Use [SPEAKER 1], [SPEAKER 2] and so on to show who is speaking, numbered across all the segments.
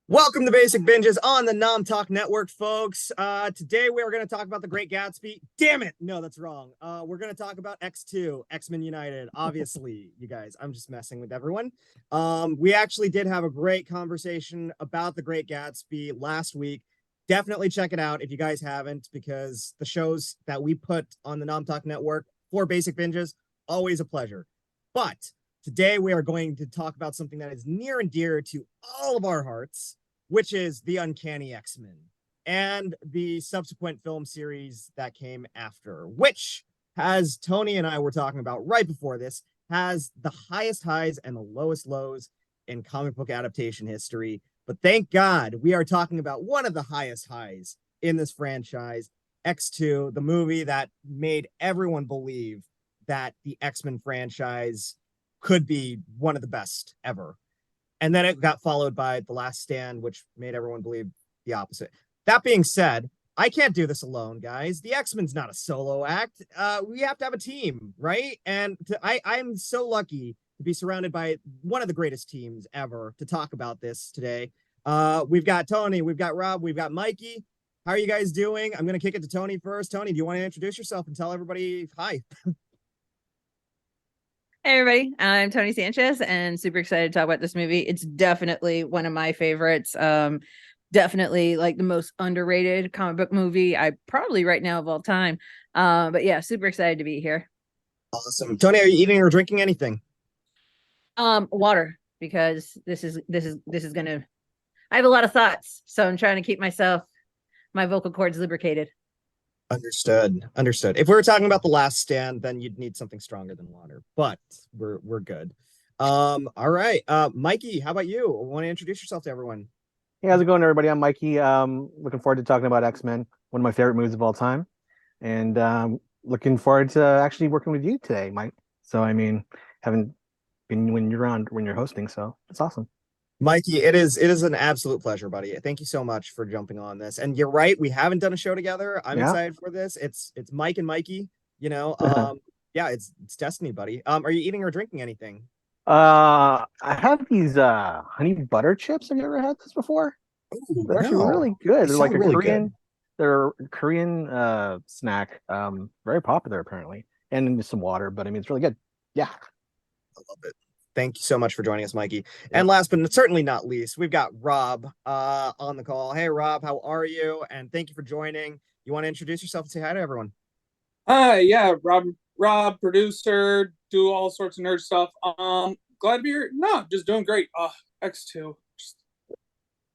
[SPEAKER 1] Welcome to Basic Binges on the Nom Talk Network, folks. Today we are going to talk about The Great Gatsby. Damn it! No, that's wrong. We're going to talk about X2, X-Men United. Obviously, you guys, I'm just messing with everyone. We actually did have a great conversation about The Great Gatsby last week. Definitely check it out if you guys haven't, because the shows that we put on the Nom Talk Network for Basic Binges, always a pleasure. But today, we are going to talk about something that is near and dear to all of our hearts, which is the Uncanny X-Men and the subsequent film series that came after, which, as Toni and I were talking about right before this, has the highest highs and the lowest lows in comic book adaptation history. But thank God we are talking about one of the highest highs in this franchise, X2, the movie that made everyone believe that the X-Men franchise could be one of the best ever. And then it got followed by The Last Stand, which made everyone believe the opposite. That being said, I can't do this alone, guys. The X-Men's not a solo act. We have to have a team, right? And I'm so lucky to be surrounded by one of the greatest teams ever to talk about this today. We've got Toni, we've got Rob, we've got Mikey. How are you guys doing? I'm going to kick it to Toni first. Toni, do you want to introduce yourself and tell everybody hi?
[SPEAKER 2] Hey everybody, I'm Toni Sanchez and super excited to talk about this movie. It's definitely one of my favorites. Definitely like the most underrated comic book movie I probably right now of all time. But yeah, super excited to be here.
[SPEAKER 1] Awesome. Toni, are you eating or drinking anything?
[SPEAKER 2] Water because this is gonna I have a lot of thoughts, so I'm trying to keep my vocal cords lubricated.
[SPEAKER 1] Understood. Understood. If we were talking about The Last Stand, then you'd need something stronger than water, but we're good. All right. Mikey, how about you? Want to introduce yourself to everyone?
[SPEAKER 3] Hey, how's it going, everybody? I'm Mikey. Looking forward to talking about X-Men, one of my favorite movies of all time, and looking forward to actually working with you today, Mike. So, I mean, haven't been when you're on when you're hosting, so it's awesome.
[SPEAKER 1] Mikey, it is an absolute pleasure, buddy. Thank you so much for jumping on this. And you're right, we haven't done a show together. I'm
[SPEAKER 3] Yeah.
[SPEAKER 1] excited for this. It's Mike and Mikey, you know. Yeah, it's destiny, buddy. Are you eating or drinking anything?
[SPEAKER 3] I have these honey butter chips. Have you ever had this before?
[SPEAKER 1] Ooh,
[SPEAKER 3] They're actually
[SPEAKER 1] no.
[SPEAKER 3] really good.
[SPEAKER 1] They
[SPEAKER 3] They're like
[SPEAKER 1] sound
[SPEAKER 3] a
[SPEAKER 1] really good.
[SPEAKER 3] Korean snack. Very popular apparently, and some water. But I mean, it's really good. Yeah.
[SPEAKER 1] I love it. Thank you so much for joining us, Mikey. And
[SPEAKER 3] Yep.
[SPEAKER 1] last but certainly not least, we've got Rob on the call. Hey, Rob, how are you? And thank you for joining. You want to introduce yourself and say hi to everyone?
[SPEAKER 4] Hi, yeah, Rob, producer, do all sorts of nerd stuff. Glad to be here. No, just doing great. X2.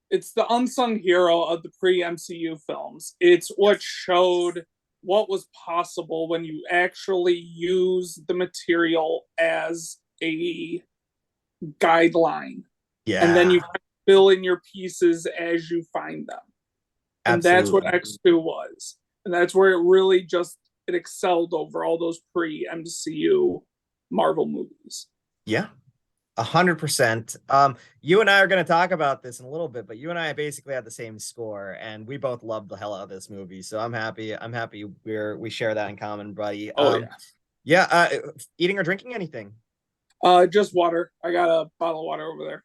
[SPEAKER 4] It's the unsung hero of the pre-MCU films. It's what showed what was possible when you actually use the material as a guideline. And then
[SPEAKER 1] Yeah,
[SPEAKER 4] you fill in your pieces as you find them. And that's what
[SPEAKER 1] absolutely.
[SPEAKER 4] X2 was. And that's where it really just it excelled over all those pre-MCU Marvel movies.
[SPEAKER 1] Yeah, 100%. You and I are going to talk about this in a little bit, but you and I basically had the same score, and we both loved the hell out of this movie. So I'm happy. I'm happy we share that in common, buddy.
[SPEAKER 4] Oh yeah.
[SPEAKER 1] Yeah. Eating or drinking anything?
[SPEAKER 4] Just water. I got a bottle of water over there.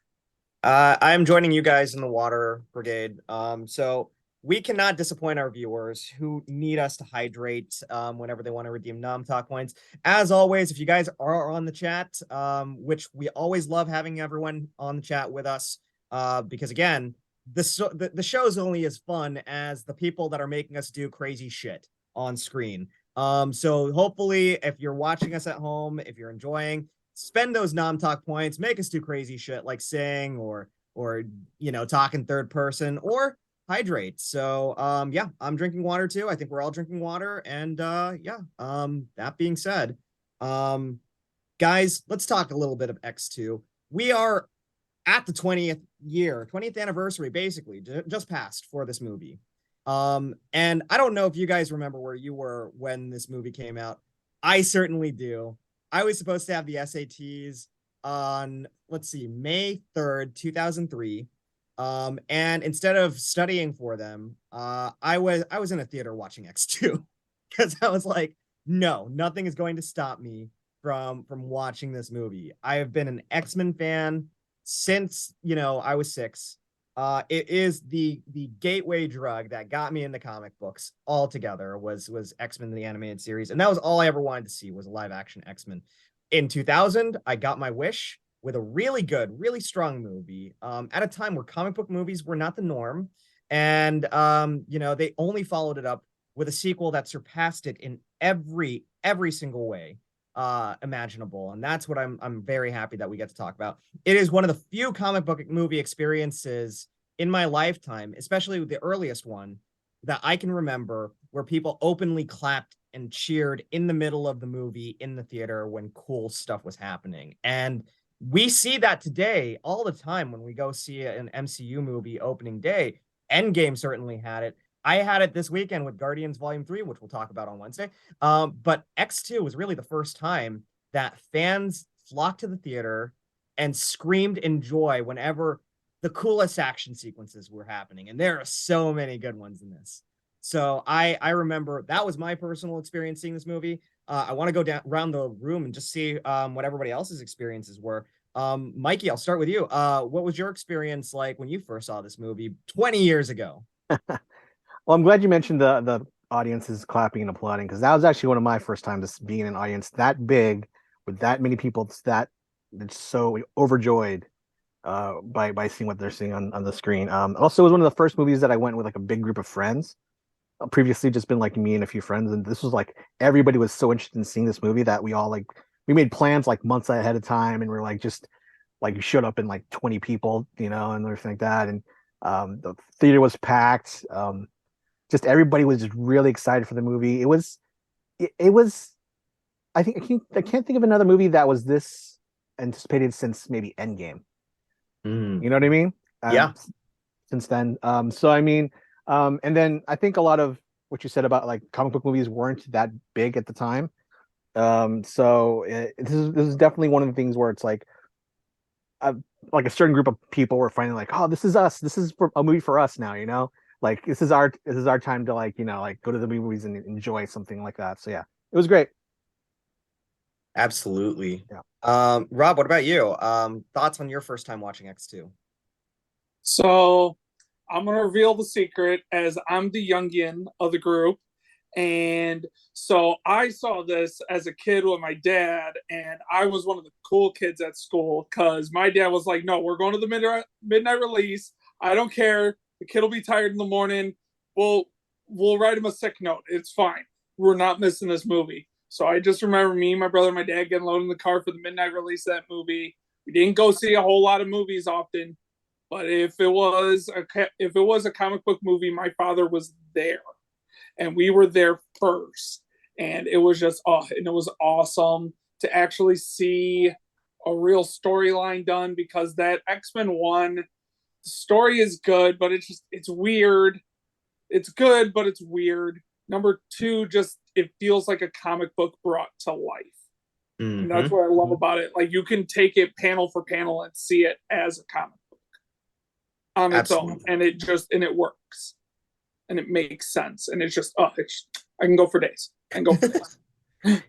[SPEAKER 1] I'm joining you guys in the water brigade. So we cannot disappoint our viewers who need us to hydrate whenever they want to redeem Nom Talk points. As always, if you guys are on the chat, which we always love having everyone on the chat with us, because again, the show is only as fun as the people that are making us do crazy shit on screen. So hopefully, if you're watching us at home, if you're enjoying, spend those Nom Talk points, make us do crazy shit like sing or talk in third person or hydrate. So yeah, I'm drinking water too. I think we're all drinking water. And yeah, that being said, um guys, let's talk a little bit of X2. We are at the 20th anniversary, basically, just passed for this movie. And I don't know if you guys remember where you were when this movie came out. I certainly do. I was supposed to have the SATs on, let's see, May 3rd, 2003. And instead of studying for them, I was in a theater watching X2 because I was like, no, nothing is going to stop me from watching this movie. I have been an X-Men fan since, I was 6. It is the gateway drug that got me into comic books altogether was X-Men the animated series, and that was all I ever wanted to see was a live action X-Men. In 2000, I got my wish with a really good, really strong movie. At a time where comic book movies were not the norm, and they only followed it up with a sequel that surpassed it in every single way imaginable, and that's what I'm very happy that we get to talk about. It is one of the few comic book movie experiences in my lifetime, especially the earliest one that I can remember, where people openly clapped and cheered in the middle of the movie in the theater when cool stuff was happening. And we see that today all the time when we go see an MCU movie opening day. Endgame certainly had it. I had it this weekend with Guardians Volume 3, which we'll talk about on Wednesday. But X2 was really the first time that fans flocked to the theater and screamed in joy whenever the coolest action sequences were happening. And there are so many good ones in this. So I remember that was my personal experience seeing this movie. I want to go down around the room and just see what everybody else's experiences were. Mikey, I'll start with you. What was your experience like when you first saw this movie 20 years ago?
[SPEAKER 3] Well, I'm glad you mentioned the audiences clapping and applauding, because that was actually one of my first times being in an audience that big with that many people that's so overjoyed by seeing what they're seeing on the screen. Also, it was one of the first movies that I went with like a big group of friends. Previously, just been like me and a few friends, and this was like everybody was so interested in seeing this movie that we all we made plans like months ahead of time, and we're like just like you showed up in like 20 people, and everything like that, and the theater was packed. Just everybody was just really excited for the movie. It was I can't think of another movie that was this anticipated since maybe Endgame. You know what I mean?
[SPEAKER 1] Yeah.
[SPEAKER 3] Since then. So I mean, and then I think a lot of what you said about like comic book movies weren't that big at the time. So this is definitely one of the things where it's like a certain group of people were finding like, oh, this is us. This is a movie for us now. Like this is our time to like go to the movies and enjoy something like that. So yeah, it was great.
[SPEAKER 1] Absolutely.
[SPEAKER 3] Yeah.
[SPEAKER 1] Rob, what about you? Thoughts on your first time watching X2?
[SPEAKER 4] So I'm gonna reveal the secret, as I'm the youngin of the group. And so I saw this as a kid with my dad, and I was one of the cool kids at school because my dad was like, no, we're going to the midnight release. I don't care. The kid will be tired in the morning. We'll write him a sick note. It's fine. We're not missing this movie. So I just remember me, my brother, and my dad getting loaded in the car for the midnight release of that movie. We didn't go see a whole lot of movies often, but if it was a comic book movie, my father was there, and we were there first. And it was just and it was awesome to actually see a real storyline done, because that X-Men 1, the story is good, but it's weird. It's good, but it's weird. Number 2, just it feels like a comic book brought to life. Mm-hmm. And that's what I love about it. Like you can take it panel for panel and see it as a comic book on its own, and it works, and it makes sense, and it's just I can go for days.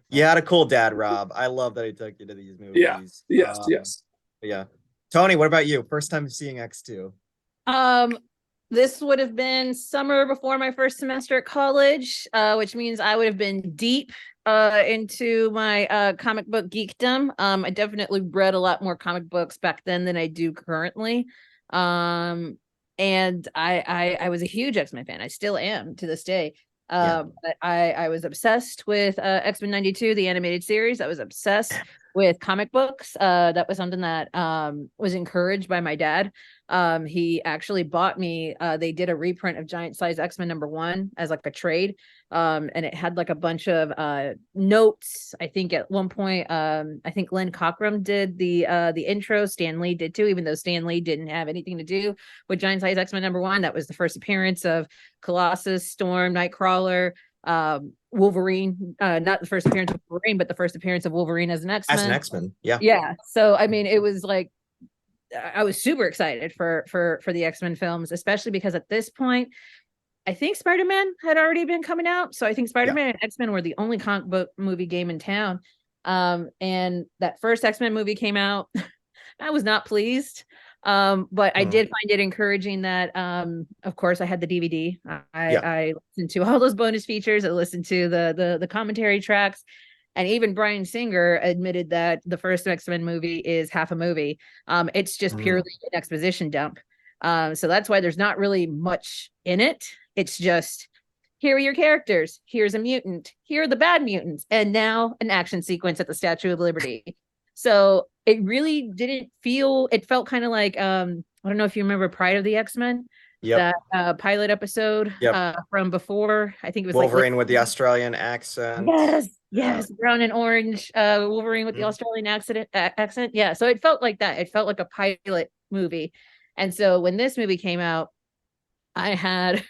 [SPEAKER 1] You had a cool dad, Rob. I love that he took you to these movies.
[SPEAKER 4] Yeah. Yes.
[SPEAKER 1] Yeah. Toni, what about you? First time seeing X2?
[SPEAKER 2] This would have been summer before my first semester at college, which means I would have been deep into my comic book geekdom. I definitely read a lot more comic books back then than I do currently. And I was a huge X-Men fan. I still am to this day. But I was obsessed with X-Men 92, the animated series. I was obsessed with comic books. That was something that was encouraged by my dad. He actually bought me, they did a reprint of Giant Size X-Men #1 as like a trade. And it had like a bunch of notes. I think at one point, I think Len Cockrum did the intro. Stan Lee did too, even though Stan Lee didn't have anything to do with Giant Size X-Men #1. That was the first appearance of Colossus, Storm, Nightcrawler, Wolverine. Not the first appearance of Wolverine, but the first appearance of Wolverine as an X-Men.
[SPEAKER 1] As an X-Men, yeah.
[SPEAKER 2] Yeah. So I mean, it was like I was super excited for the X-Men films, especially because at this point, I think Spider-Man had already been coming out. So I think Spider-Man and X-Men were the only comic book movie game in town. And that first X-Men movie came out. I was not pleased. But I did find it encouraging that, of course, I had the DVD. I listened to all those bonus features. I listened to the commentary tracks, and even Bryan Singer admitted that the first X-Men movie is half a movie. It's just purely an exposition dump. So that's why there's not really much in it. It's just, here are your characters. Here's a mutant. Here are the bad mutants, and now an action sequence at the Statue of Liberty. So it really didn't feel, it felt kind of like, I don't know if you remember Pride of the X-Men, that pilot episode from before. I think it was
[SPEAKER 5] Wolverine with the Australian accent.
[SPEAKER 2] Yes, brown and orange, Wolverine with the Australian accent. Yeah, so it felt like that. It felt like a pilot movie. And so when this movie came out, I had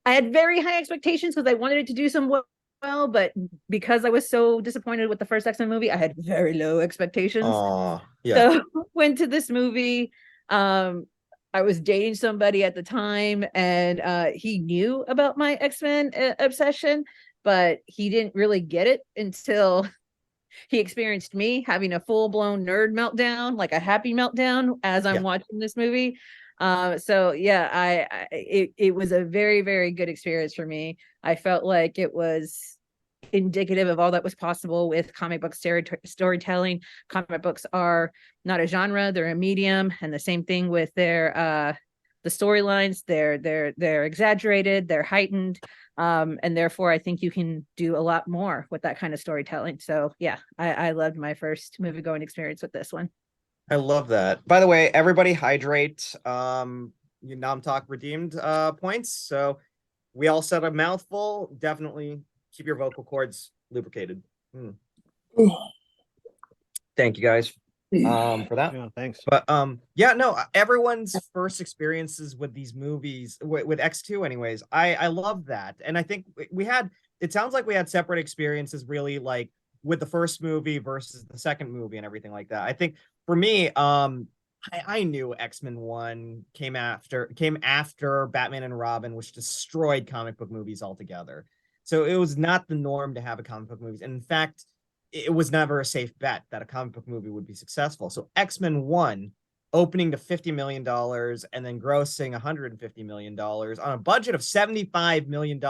[SPEAKER 2] very high expectations because I wanted it to do some well, but because I was so disappointed with the first X-Men movie, I had very low expectations. So went to this movie. I was dating somebody at the time, and he knew about my X-Men obsession, but he didn't really get it until he experienced me having a full-blown nerd meltdown, like a happy meltdown as I'm watching this movie. So yeah, it was a very, very good experience for me. I felt like it was indicative of all that was possible with comic book storytelling. Comic books are not a genre, they're a medium, and the same thing with their the storylines. They're exaggerated, they're heightened, and therefore I think you can do a lot more with that kind of storytelling. So yeah, I loved my first movie going experience with this one.
[SPEAKER 5] I love that. By the way, everybody hydrate. Your Nom Talk redeemed points. So we all said a mouthful. Definitely keep your vocal cords lubricated. Thank you guys for that.
[SPEAKER 3] Yeah, thanks.
[SPEAKER 5] But yeah, no, everyone's first experiences with these movies, with X2 anyways, I love that. And I think it sounds like we had separate experiences, really, like with the first movie versus the second movie and everything like that. I think for me, I knew X-Men 1 came after Batman and Robin, which destroyed comic book movies altogether. So it was not the norm to have a comic book movies. And in fact, it was never a safe bet that a comic book movie would be successful. So X-Men 1 opening to $50 million and then grossing $150 million on a budget of $75 million,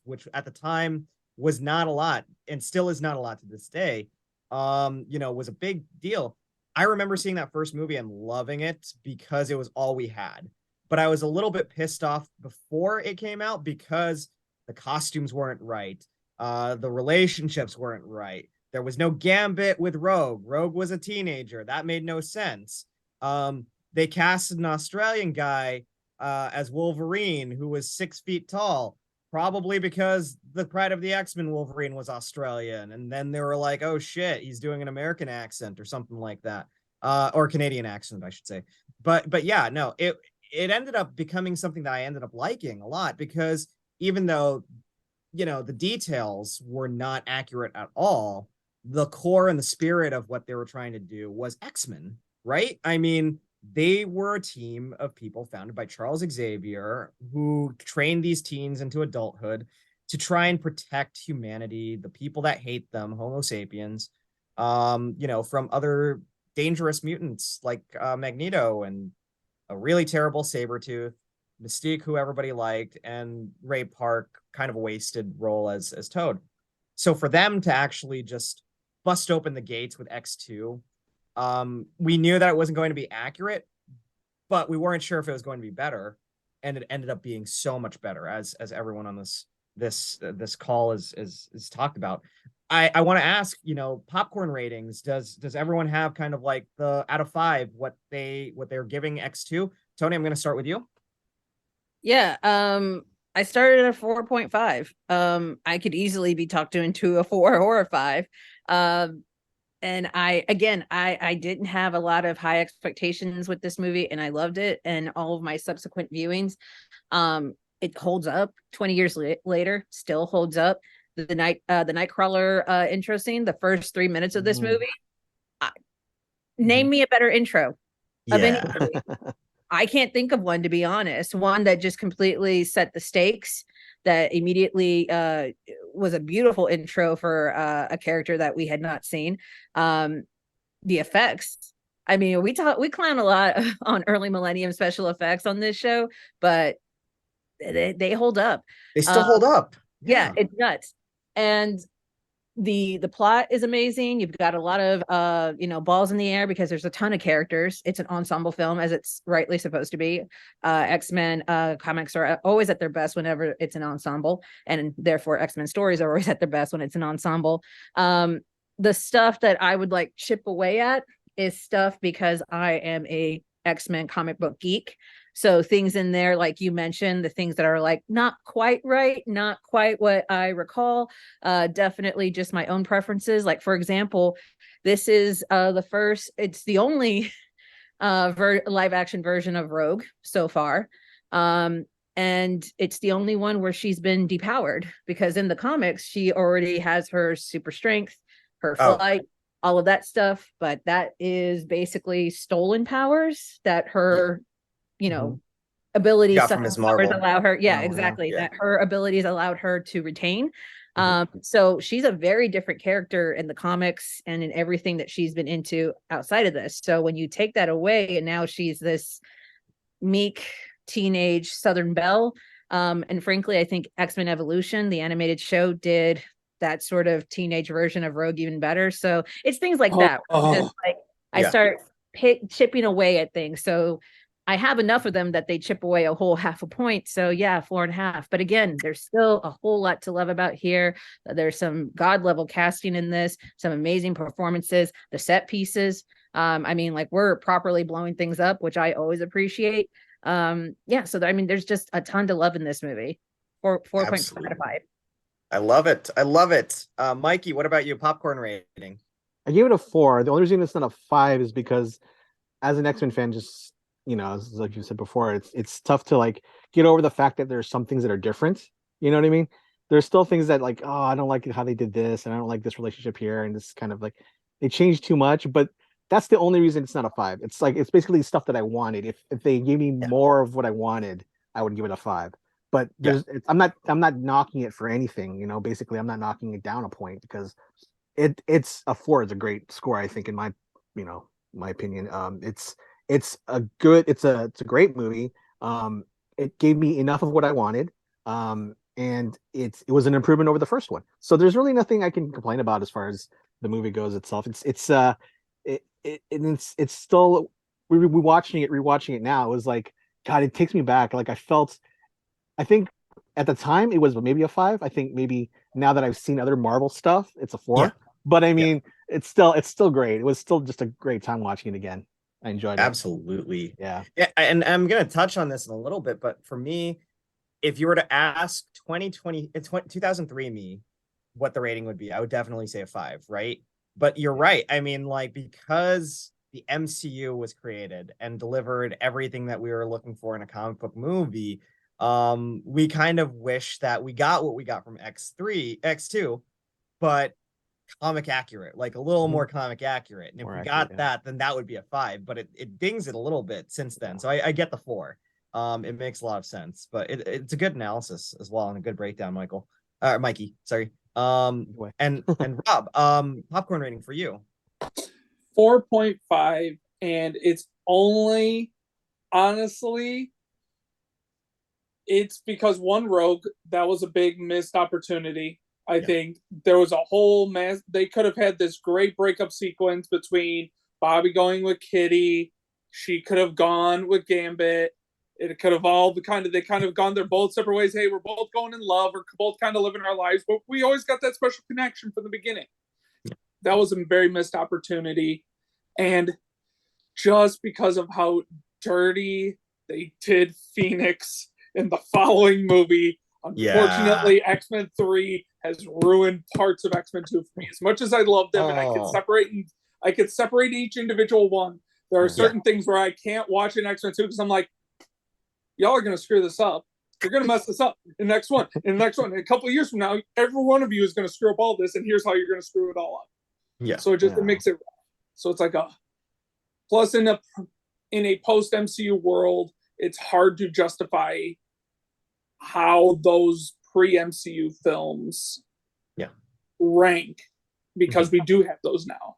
[SPEAKER 5] which at the time was not a lot and still is not a lot to this day, was a big deal. I remember seeing that first movie and loving it because it was all we had. But I was a little bit pissed off before it came out because the costumes weren't right. The relationships weren't right. There was no Gambit with Rogue. Rogue was a teenager. That made no sense. They casted an Australian guy as Wolverine, who was 6 feet tall, probably because the Pride of the X-Men Wolverine was Australian. And then they were like, oh shit, he's doing an American accent or something like that. Or Canadian accent, I should say. But yeah, no, it ended up becoming something that I ended up liking a lot, because even though, the details were not accurate at all, the core and the spirit of what they were trying to do was X-Men, right? I mean, they were a team of people founded by Charles Xavier who trained these teens into adulthood to try and protect humanity, the people that hate them, Homo sapiens, from other dangerous mutants like Magneto and a really terrible Sabretooth, Mystique, who everybody liked, and Ray Park, kind of a wasted role as Toad. So for them to actually just bust open the gates with X2, we knew that it wasn't going to be accurate, but we weren't sure if it was going to be better, and it ended up being so much better, as everyone on this call is talked about. I want to ask, popcorn ratings. Does everyone have kind of like the out of 5 what they're giving X2? Toni, I'm going to start with you.
[SPEAKER 2] Yeah, I started at a 4.5. I could easily be talked into a 4 or a 5. And I didn't have a lot of high expectations with this movie, and I loved it. And all of my subsequent viewings, it holds up 20 years later, still holds up. The Nightcrawler intro scene, the first 3 minutes of this movie, name me a better intro of any movie. I can't think of one, to be honest. One that just completely set the stakes, that immediately was a beautiful intro for a character that we had not seen. The effects, I mean, we clown a lot on early millennium special effects on this show, but they hold up.
[SPEAKER 5] They still hold up.
[SPEAKER 2] Yeah, it's nuts. And the plot is amazing. You've got a lot of balls in the air because there's a ton of characters. It's an ensemble film, as it's rightly supposed to be. X-Men comics are always at their best whenever it's an ensemble, and therefore X-Men stories are always at their best when it's an ensemble. The stuff that I would like chip away at is stuff because I am a X-Men comic book geek. So things in there, like you mentioned, the things that are like not quite right, not quite what I recall, definitely just my own preferences. Like, for example, this is it's the only live action version of Rogue so far. And it's the only one where she's been depowered, because in the comics, she already has her super strength, her flight, all of that stuff. But that is basically stolen powers that her abilities
[SPEAKER 5] from Ms. Marvel
[SPEAKER 2] allow her. Exactly. That her abilities allowed her to retain. So she's a very different character in the comics and in everything that she's been into outside of this. So when you take that away, and now she's this meek teenage Southern belle. And frankly, I think X-Men Evolution, the animated show, did that sort of teenage version of Rogue even better. So it's things like that. Just like I start chipping away at things. So I have enough of them that they chip away a whole half a point. So yeah, 4.5. But again, there's still a whole lot to love about here. There's some God level casting in this, some amazing performances, the set pieces. I mean, like, we're properly blowing things up, which I always appreciate. So I mean, there's just a ton to love in this movie. 4.5 out of 5.
[SPEAKER 5] I love it. I love it. Mikey, what about you? Popcorn rating?
[SPEAKER 3] I gave it a 4. The only reason it's not a 5 is because as an X-Men fan, just, like you said before, it's tough to like get over the fact that there's some things that are different. You know what I mean? There's still things that like, oh, I don't like how they did this, and I don't like this relationship here, and this kind of like they changed too much. But that's the only reason it's not a 5. It's like it's basically stuff that I wanted. If they gave me more of what I wanted, I would give it a 5. But I'm not knocking it for anything. Basically, I'm not knocking it down a point because it's a 4. It's a great score, I think, in my my opinion. It's a great movie. It gave me enough of what I wanted. And it was an improvement over the first one. So there's really nothing I can complain about as far as the movie goes itself. It's still rewatching it now. It was like, God, it takes me back. Like I think at the time it was maybe a 5. I think maybe now that I've seen other Marvel stuff, it's a 4. Yeah. But I mean, it's still great. It was still just a great time watching it again. I enjoyed it.
[SPEAKER 5] Absolutely.
[SPEAKER 3] Yeah.
[SPEAKER 5] And I'm going to touch on this in a little bit, but for me, if you were to ask 2003 me what the rating would be, I would definitely say a 5, right? But you're right. I mean, like, because the MCU was created and delivered everything that we were looking for in a comic book movie, we kind of wish that we got what we got from X2, but comic accurate, like a little more comic accurate. And if we got that, then that would be a 5, but it dings it a little bit since then. So I get the 4. It makes a lot of sense, but it's a good analysis as well and a good breakdown, Mikey, sorry. And Rob, popcorn rating for you.
[SPEAKER 4] 4.5, and it's only, honestly, it's because one, Rogue, that was a big missed opportunity. I think there was a whole mess. They could have had this great breakup sequence between Bobby going with Kitty. She could have gone with Gambit. It could have all they kind of gone their both separate ways. Hey, we're both going in love. We're both kind of living our lives, but we always got that special connection from the beginning. That was a very missed opportunity. And just because of how dirty they did Phoenix in the following movie, unfortunately, X-Men 3 has ruined parts of X-Men 2 for me. As much as I love them and I could separate each individual one, there are certain things where I can't watch an X-Men 2 because I'm like, y'all are going to screw this up. You're going to mess this up in the next one. In a couple of years from now, every one of you is going to screw up all this, and here's how you're going to screw it all up.
[SPEAKER 5] Yeah.
[SPEAKER 4] So it makes it rough. So it's like plus in a post MCU world, it's hard to justify how those pre-MCU films rank, because we do have those now.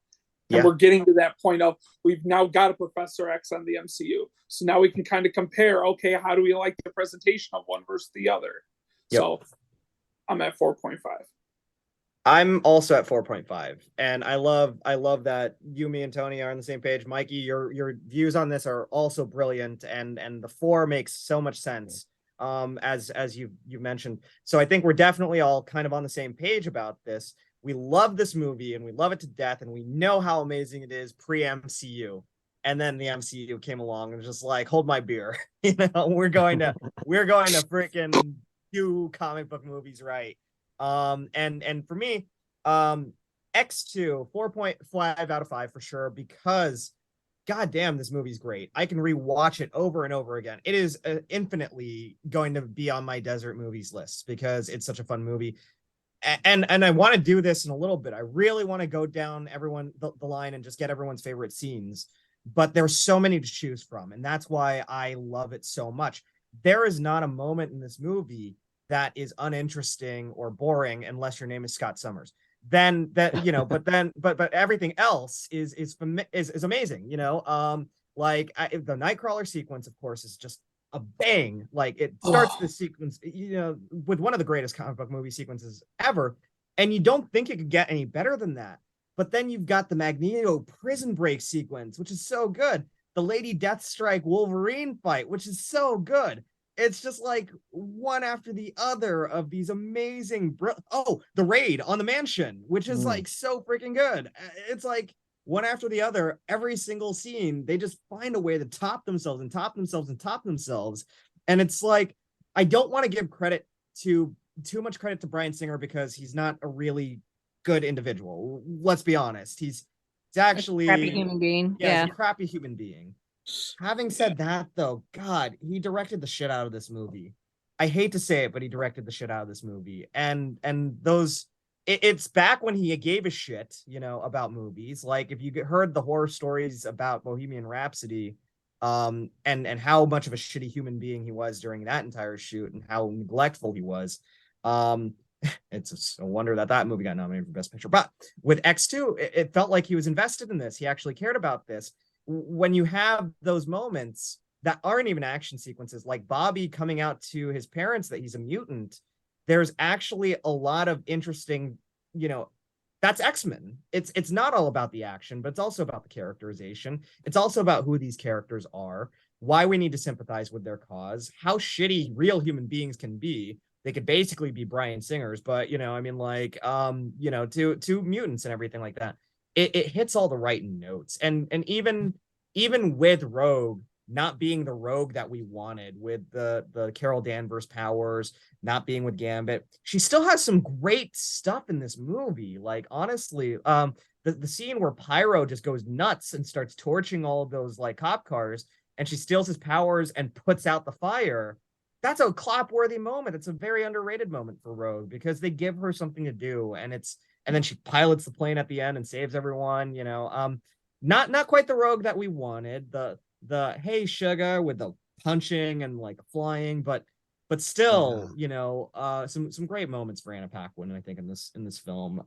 [SPEAKER 4] And we're getting to that point of we've now got a Professor X on the MCU. So now we can kind of compare, okay, how do we like the presentation of one versus the other? So I'm at 4.5.
[SPEAKER 5] I'm also at 4.5, and I love that you, me, and Tony are on the same page. Mikey, your views on this are also brilliant, and the 4 makes so much sense. As you mentioned, so I think we're definitely all kind of on the same page about this. We love this movie and we love it to death, and we know how amazing it is pre-MCU. And then the MCU came along and was just like, hold my beer, we're going to freaking do comic book movies right. And for me, X2, 4.5 out of 5 for sure, because God damn, this movie's great. I can rewatch it over and over again. It is infinitely going to be on my desert movies list because it's such a fun movie. And I want to do this in a little bit. I really want to go down the line and just get everyone's favorite scenes, but there's so many to choose from, and that's why I love it so much. There is not a moment in this movie that is uninteresting or boring unless your name is Scott Summers. Then but everything else is amazing. The Nightcrawler sequence, of course, is just a bang. Like, it starts the sequence, with one of the greatest comic book movie sequences ever, and you don't think it could get any better than that. But then you've got the Magneto prison break sequence, which is so good. The Lady Deathstrike Wolverine fight, which is so good. It's just like one after the other of these amazing. The raid on the mansion, which is like so freaking good. It's like one after the other, every single scene, they just find a way to top themselves and top themselves and top themselves. And it's like, I don't want to give too much credit to Bryan Singer because he's not a really good individual. Let's be honest. He's actually
[SPEAKER 2] a crappy human being.
[SPEAKER 5] Yeah, he's a crappy human being. Having said that, though, God, he directed the shit out of this movie. I hate to say it, but he directed the shit out of this movie. And those, it's back when he gave a shit, about movies. Like, if you heard the horror stories about Bohemian Rhapsody, and how much of a shitty human being he was during that entire shoot and how neglectful he was, it's a wonder that movie got nominated for Best Picture. But with X2, it felt like he was invested in this. He actually cared about this. When you have those moments that aren't even action sequences, like Bobby coming out to his parents that he's a mutant, there's actually a lot of interesting, that's X-Men. It's not all about the action, but it's also about the characterization. It's also about who these characters are, why we need to sympathize with their cause, how shitty real human beings can be. They could basically be Bryan Singers, but two mutants and everything like that. It hits all the right notes, and even with Rogue not being the Rogue that we wanted, with the Carol Danvers powers not being with Gambit, she still has some great stuff in this movie. Like, honestly, the scene where Pyro just goes nuts and starts torching all of those like cop cars, and she steals his powers and puts out the fire. That's a clap-worthy moment. It's a very underrated moment for Rogue because they give her something to do, and then she pilots the plane at the end and saves everyone. Not quite the Rogue that we wanted. The hey sugar with the punching and like flying, but still, some great moments for Anna Paquin, I think, in this film.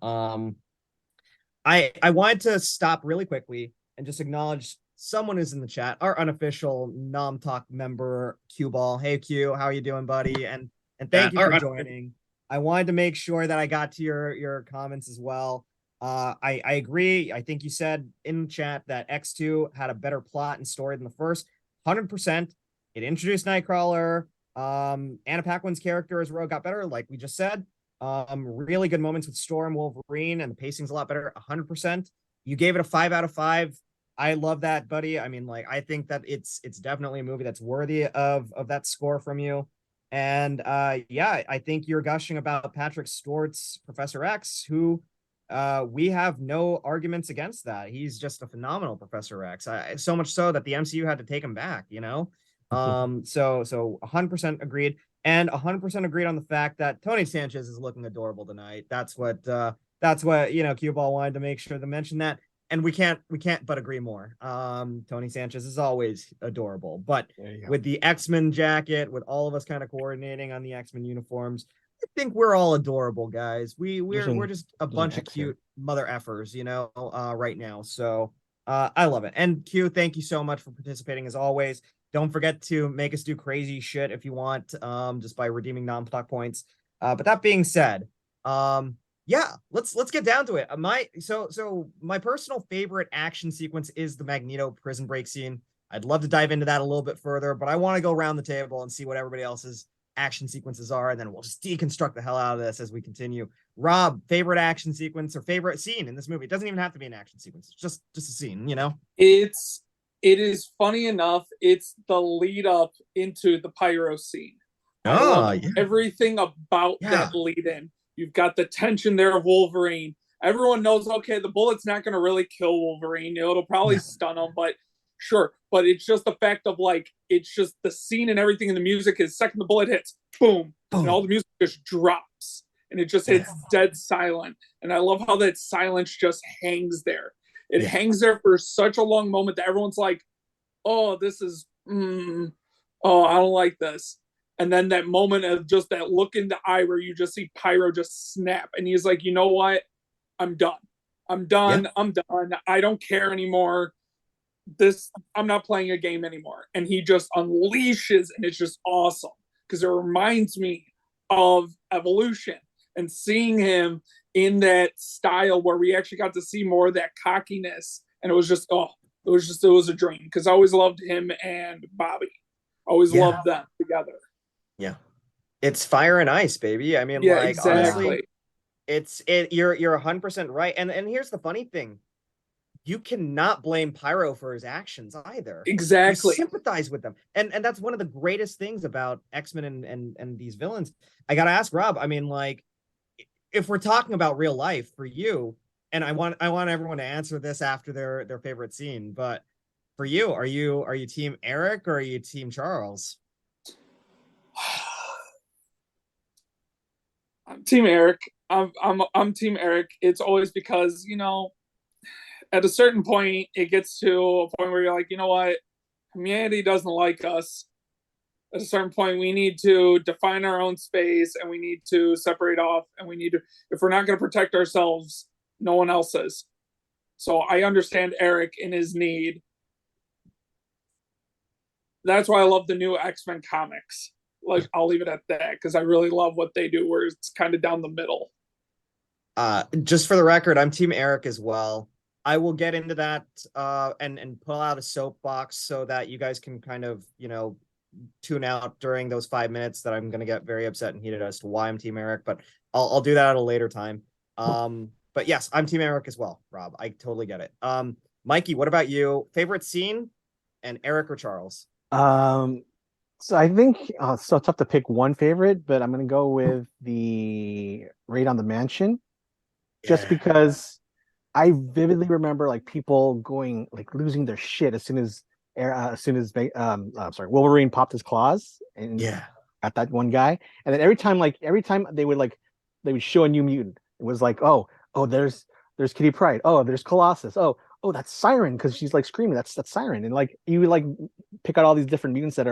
[SPEAKER 5] I wanted to stop really quickly and just acknowledge someone who's in the chat, our unofficial Nom Talk member, Q Ball. Hey Q, how are you doing, buddy? And thank you for joining. I wanted to make sure that I got to your comments as well. I agree. I think you said in the chat that X2 had a better plot and story than the first. 100%. It introduced Nightcrawler. Anna Paquin's character as Rogue got better, like we just said. Really good moments with Storm, Wolverine, and the pacing's a lot better. 100%. You gave it a 5 out of 5. I love that, buddy. I mean, like, I think that it's definitely a movie that's worthy of that score from you. And I think you're gushing about Patrick Stewart's Professor X, who we have no arguments against that. He's just a phenomenal Professor X. So much so that the MCU had to take him back, So 100% agreed. And 100% agreed on the fact that Toni Sanchez is looking adorable tonight. That's what Q Ball wanted to make sure to mention that. And we can't but agree more. Toni Sanchez is always adorable, but with the X-Men jacket, with all of us kind of coordinating on the X-Men uniforms, think we're all adorable, guys. We're
[SPEAKER 3] There's
[SPEAKER 5] just a
[SPEAKER 3] an
[SPEAKER 5] bunch of
[SPEAKER 3] X here.
[SPEAKER 5] cute mother effers, right now. So I love it. And Q, thank you so much for participating as always. Don't forget to make us do crazy shit if you want, just by redeeming Nom Talk points. But that being said, yeah, let's get down to it. My personal favorite action sequence is the Magneto prison break scene. I'd love to dive into that a little bit further, but I want to go around the table and see what everybody else's action sequences are, and then we'll just deconstruct the hell out of this as we continue. Rob, favorite action sequence or favorite scene in this movie? It doesn't even have to be an action sequence. It's just a scene,
[SPEAKER 4] It is funny enough. It's the lead up into the pyro scene. I love
[SPEAKER 5] Yeah.
[SPEAKER 4] everything about that lead in. You've got the tension there of Wolverine. Everyone knows, okay, the bullet's not going to really kill Wolverine. It'll probably stun him, but sure. But it's just the fact of it's just the scene and everything in the music is second the bullet hits, boom, and all the music just drops and it just hits dead silent. And I love how that silence just hangs there. It hangs there for such a long moment that everyone's like, oh, this is, I don't like this. And then that moment of just that look in the eye where you just see Pyro just snap. And he's like, you know what? I'm done. I'm done. I don't care anymore. I'm not playing a game anymore. And he just unleashes, and it's just awesome because it reminds me of Evolution and seeing him in that style where we actually got to see more of that cockiness. And it was just, it was a dream because I always loved him and Bobby. Always loved them together.
[SPEAKER 5] Yeah. It's fire and ice, baby. I mean,
[SPEAKER 4] exactly.
[SPEAKER 5] Honestly, you're 100% right. And here's the funny thing. You cannot blame Pyro for his actions either.
[SPEAKER 4] Exactly.
[SPEAKER 5] You sympathize with them. And that's one of the greatest things about X-Men and these villains. I gotta ask Rob, I mean, if we're talking about real life for you, and I want everyone to answer this after their favorite scene, but for you, are you team Eric or are you team Charles?
[SPEAKER 4] I'm team Eric. I'm team Eric. It's always because, at a certain point, it gets to a point where you're like, you know what? Humanity doesn't like us. At a certain point, we need to define our own space and we need to separate off. And we need to, if we're not going to protect ourselves, no one else is. So I understand Eric in his need. That's why I love the new X-Men comics. I'll leave it at that because I really love what they do, where it's kind of down the middle.
[SPEAKER 5] Just for the record, I'm team Eric as well. I will get into that and pull out a soapbox so that you guys can kind of, tune out during those 5 minutes that I'm going to get very upset and heated as to why I'm team Eric, but I'll do that at a later time. But yes, I'm team Eric as well, Rob. I totally get it. Mikey, what about you? Favorite scene and Eric or Charles?
[SPEAKER 3] So I think it's so tough to pick one favorite, but I'm gonna go with the raid on the mansion, just because I vividly remember people going losing their shit as soon as Wolverine popped his claws and at that one guy, and then every time they would show a new mutant, it was there's Kitty Pryde, there's Colossus, that's Siren because she's screaming, that's Siren, and you would pick out all these different mutants that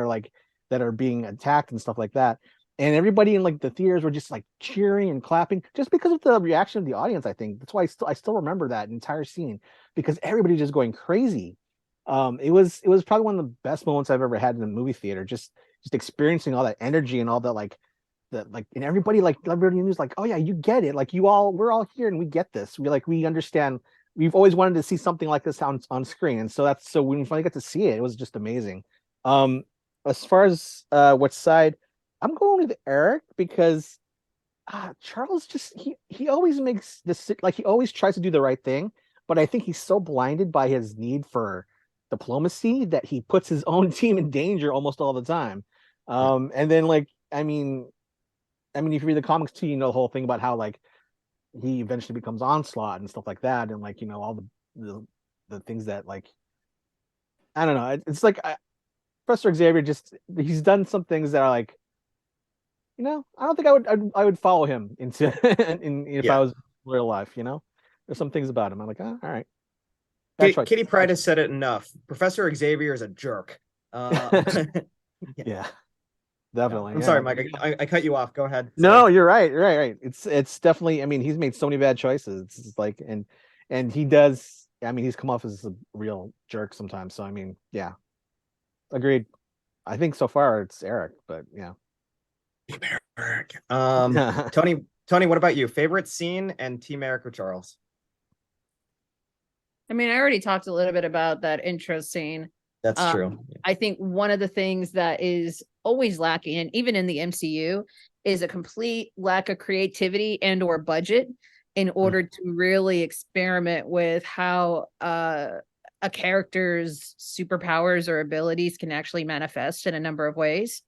[SPEAKER 3] are being attacked and stuff like that, and everybody in the theaters were just cheering and clapping just because of the reaction of the audience. I think that's why I still remember that entire scene because everybody just going crazy. It was probably one of the best moments I've ever had in the movie theater, just experiencing all that energy and all that and everybody was oh yeah, you get it, we're all here and we get this, we understand. We've always wanted to see something like this on screen, and so when we finally got to see it, it was just amazing. As far as what side, I'm going with Eric because Charles he always makes this he always tries to do the right thing, but I think he's so blinded by his need for diplomacy that he puts his own team in danger almost all the time. And then I mean if you read the comics too, the whole thing about how he eventually becomes Onslaught and stuff like that, and all the things that I don't know. It's Professor Xavier he's done some things that are I don't think I would follow him into if I was in real life. There's some things about him I'm all right.
[SPEAKER 5] Kitty Pryde has said it enough. Professor Xavier is a jerk.
[SPEAKER 3] Yeah. Definitely.
[SPEAKER 5] I'm
[SPEAKER 3] yeah.
[SPEAKER 5] sorry, Mike. I cut you off. Go ahead.
[SPEAKER 3] No,
[SPEAKER 5] Sorry.
[SPEAKER 3] you're right. You're right. It's definitely. I mean, he's made so many bad choices. It's just like and he does. I mean, he's come off as a real jerk sometimes. So I mean, yeah, agreed. I think so far it's Eric, but yeah.
[SPEAKER 5] Eric. Tony, what about you? Favorite scene and Team Eric or Charles?
[SPEAKER 2] I mean, I already talked a little bit about that intro scene.
[SPEAKER 5] That's true.
[SPEAKER 2] I think one of the things that is always lacking, and even in the MCU, is a complete lack of creativity and or budget in order to really experiment with how a character's superpowers or abilities can actually manifest in a number of ways.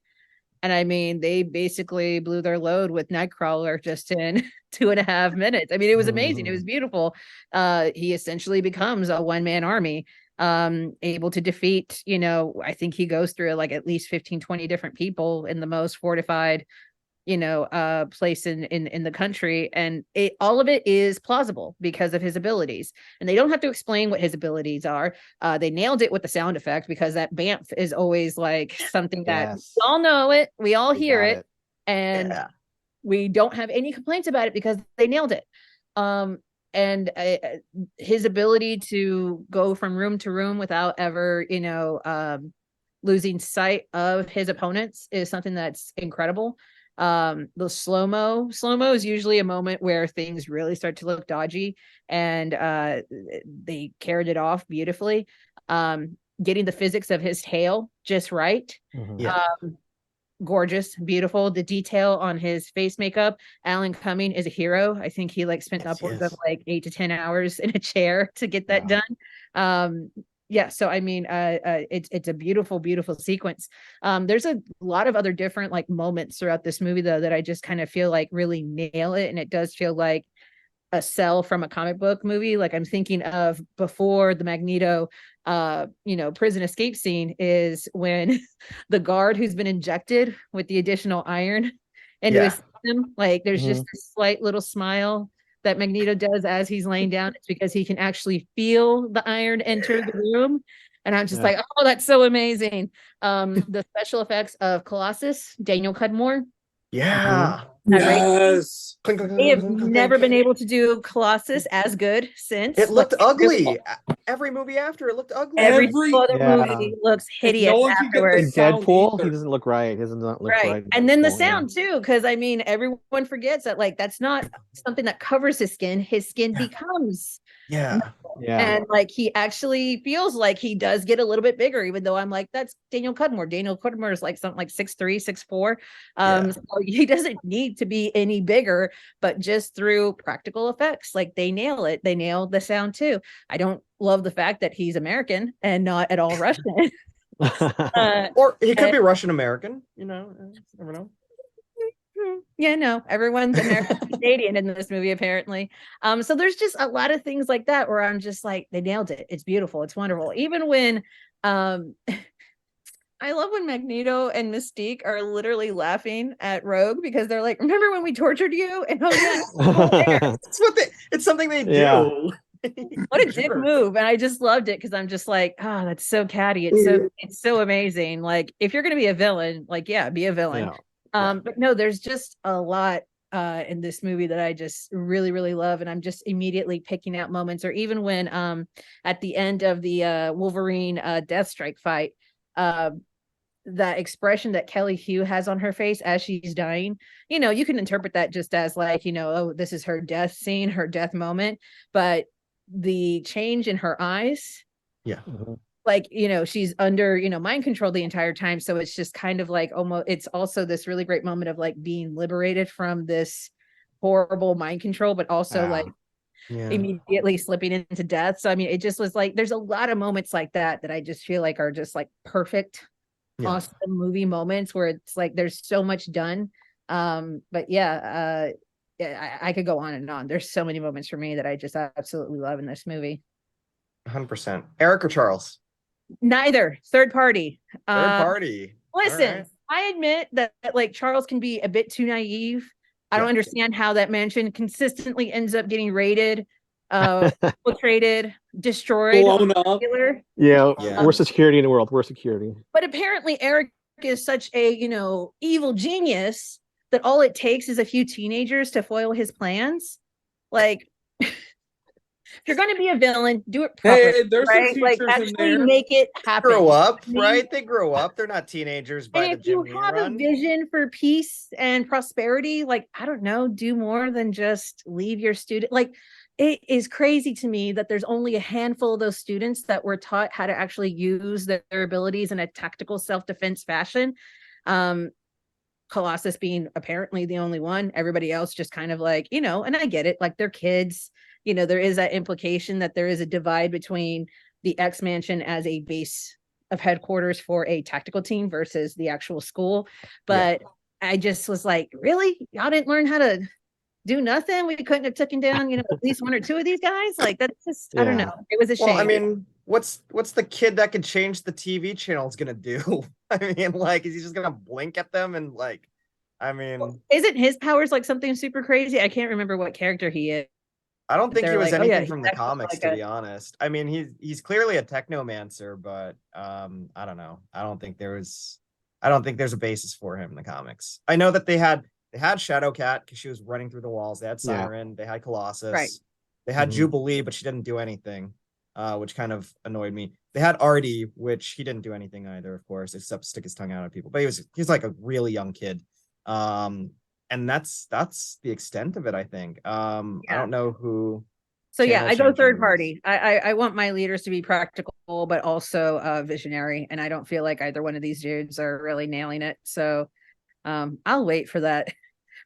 [SPEAKER 2] And I mean, they basically blew their load with Nightcrawler just in 2.5 minutes. I mean, it was amazing. It was beautiful. He essentially becomes a one-man army, able to defeat, I think he goes through like at least 15, 20 different people in the most fortified, place in the country. And all of it is plausible because of his abilities. And they don't have to explain what his abilities are. They nailed it with the sound effect, because that bamf is always like something that
[SPEAKER 3] Yes.
[SPEAKER 2] we all know it. We all
[SPEAKER 3] We
[SPEAKER 2] hear
[SPEAKER 3] got
[SPEAKER 2] it. And
[SPEAKER 5] Yeah.
[SPEAKER 2] we don't have any complaints about it because they nailed it. And his ability to go from room to room without ever, losing sight of his opponents is something that's incredible. The slow-mo is usually a moment where things really start to look dodgy, and they carried it off beautifully. Getting the physics of his tail just right.
[SPEAKER 5] Yeah.
[SPEAKER 2] Gorgeous, beautiful. The detail on his face makeup. Alan Cumming is a hero. I think he spent upwards of 8 to 10 hours in a chair to get that done. Yeah, so I mean, it's a beautiful, beautiful sequence. There's a lot of other different moments throughout this movie though that I just kind of feel really nail it, and it does feel like a cell from a comic book movie. Like I'm thinking of before the Magneto prison escape scene is when the guard who's been injected with the additional iron into his system, there's just a slight little smile that Magneto does as he's laying down. It's because he can actually feel the iron enter the room. And I'm just like, oh, that's so amazing. The special effects of Colossus, Daniel Cudmore.
[SPEAKER 5] Yeah.
[SPEAKER 4] Yes.
[SPEAKER 2] They have never been able to do Colossus as good since.
[SPEAKER 5] It looked ugly. Every movie after, it looked ugly.
[SPEAKER 2] Every other movie looks hideous
[SPEAKER 4] no one can get
[SPEAKER 2] afterwards.
[SPEAKER 4] the sound
[SPEAKER 3] Deadpool, he
[SPEAKER 4] either.
[SPEAKER 3] doesn't look right. He doesn't look right.
[SPEAKER 2] And then the
[SPEAKER 3] Deadpool,
[SPEAKER 2] sound too, because I mean, everyone forgets that that's not something that covers his skin. His skin becomes
[SPEAKER 5] Yeah.
[SPEAKER 2] and he actually feels like he does get a little bit bigger, even though I'm like, that's Daniel Cudmore. Daniel Cudmore is something like 6'3", 6'4". So he doesn't need to be any bigger, but just through practical effects, they nail it. They nail the sound too. I don't love the fact that he's American and not at all Russian.
[SPEAKER 5] Or he could be Russian American, never know.
[SPEAKER 2] Yeah, no, everyone's American Canadian in this movie, apparently. So there's just a lot of things like that where I'm just like, they nailed it. It's beautiful. It's wonderful. Even when I love when Magneto and Mystique are literally laughing at Rogue because they're like, remember when we tortured you? And
[SPEAKER 5] It's something they do.
[SPEAKER 3] Yeah.
[SPEAKER 2] What a dick move. And I just loved it because I'm just like, oh, that's so catty. It's so amazing. If you're gonna be a villain, be a villain. But no, there's just a lot in this movie that I just really, really love. And I'm just immediately picking out moments, or even when at the end of the Wolverine Deathstrike fight, that expression that Kelly Hugh has on her face as she's dying, you can interpret that just as oh, this is her death scene, her death moment. But the change in her eyes, she's under mind control the entire time, so it's just kind of almost, it's also this really great moment of being liberated from this horrible mind control, but also immediately slipping into death. So I mean, it just was there's a lot of moments like that I just feel are just perfect awesome movie moments where it's there's so much done. But yeah, I could go on and on. There's so many moments for me that I just absolutely love in this movie.
[SPEAKER 5] 100%. Eric or Charles?
[SPEAKER 2] Neither. Third party.
[SPEAKER 5] Third party.
[SPEAKER 2] Listen, I admit that Charles can be a bit too naive. I don't understand how that mansion consistently ends up getting raided, infiltrated, destroyed,
[SPEAKER 4] blown up.
[SPEAKER 3] Worst security in the world. Worst security.
[SPEAKER 2] But apparently Eric is such a, evil genius that all it takes is a few teenagers to foil his plans. Like, if you're going to be a villain, do it properly.
[SPEAKER 4] Hey, there's some
[SPEAKER 2] right? Like,
[SPEAKER 4] teachers in
[SPEAKER 2] actually
[SPEAKER 4] there.
[SPEAKER 2] make it happen.
[SPEAKER 5] Grow up,
[SPEAKER 2] I mean,
[SPEAKER 5] right? They grow up. They're not teenagers by
[SPEAKER 2] and
[SPEAKER 5] the
[SPEAKER 2] if you
[SPEAKER 5] Jim
[SPEAKER 2] have a
[SPEAKER 5] run.
[SPEAKER 2] vision for peace and prosperity, like, I don't know, do more than just leave your student. Like, it is crazy to me that there's only a handful of those students that were taught how to actually use their abilities in a tactical self-defense fashion. Colossus being apparently the only one. Everybody else just kind of like, and I get it, like they're kids. There is that implication that there is a divide between the X Mansion as a base of headquarters for a tactical team versus the actual school. But I just was like, really? Y'all didn't learn how to do nothing? We couldn't have taken down, at least one or two of these guys? Like, that's just, I don't know. It was a shame.
[SPEAKER 5] Well, I mean, what's the kid that could change the TV channel is gonna do? I mean, like, is he just gonna blink at them and like, I mean,
[SPEAKER 2] isn't his powers like something super crazy? I can't remember what character he is.
[SPEAKER 5] I don't think he was
[SPEAKER 2] like,
[SPEAKER 5] anything
[SPEAKER 2] he's
[SPEAKER 5] from the
[SPEAKER 2] actually
[SPEAKER 5] comics,
[SPEAKER 2] like
[SPEAKER 5] to be honest. I mean, he's clearly a technomancer, but I don't know. I don't think there's a basis for him in the comics. I know that they had Shadowcat because she was running through the walls. They had Siren. They had Colossus.
[SPEAKER 2] Right.
[SPEAKER 5] They had Jubilee, but she didn't do anything, which kind of annoyed me. They had Artie, which he didn't do anything either, of course, except stick his tongue out at people. But he's like a really young kid. And that's the extent of it, I think. I don't know who.
[SPEAKER 2] So I go third party. I want my leaders to be practical, but also visionary. And I don't feel like either one of these dudes are really nailing it. So I'll wait for that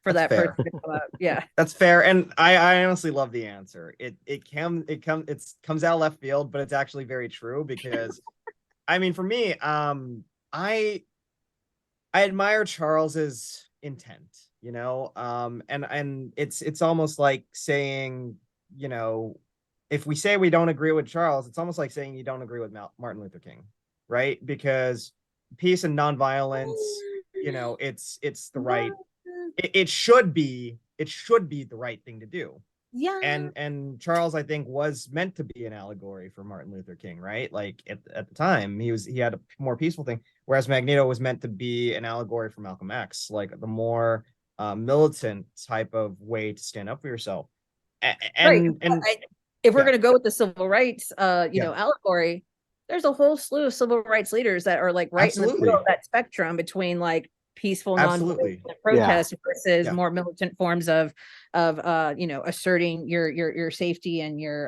[SPEAKER 2] person to come up. Yeah.
[SPEAKER 5] That's fair. And I honestly love the answer. It comes out left field, but it's actually very true because I mean, for me, I admire Charles's intent, and it's almost like saying, if we say we don't agree with Charles, it's almost like saying you don't agree with Martin Luther King, right? Because peace and nonviolence, it's the right, it should be the right thing to do.
[SPEAKER 2] Yeah.
[SPEAKER 5] And Charles, I think, was meant to be an allegory for Martin Luther King, right? Like at the time, he had a more peaceful thing, whereas Magneto was meant to be an allegory for Malcolm X, like the more militant type of way to stand up for yourself. And
[SPEAKER 2] if we're going to go with the civil rights, allegory, there's a whole slew of civil rights leaders that are like right in the middle of that spectrum between like peaceful non-violent protest versus more militant forms of asserting your safety and your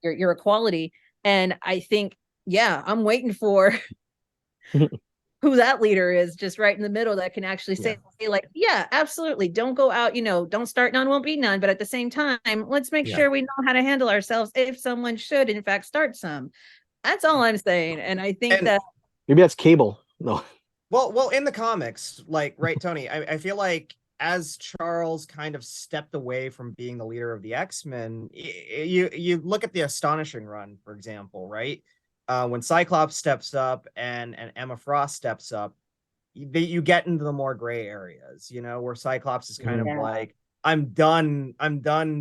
[SPEAKER 2] your equality. And I think I'm waiting for who that leader is, just right in the middle, that can actually say like, absolutely, don't go out, don't start none, won't be none, but at the same time, let's make sure we know how to handle ourselves if someone should in fact start some. That's all I'm saying. And I think that
[SPEAKER 3] maybe that's Cable. No.
[SPEAKER 5] Well, in the comics, like, right, Tony, I feel like as Charles kind of stepped away from being the leader of the X-Men, you look at the Astonishing run, for example, right? When Cyclops steps up and Emma Frost steps up, you get into the more gray areas, where Cyclops is kind of like, I'm done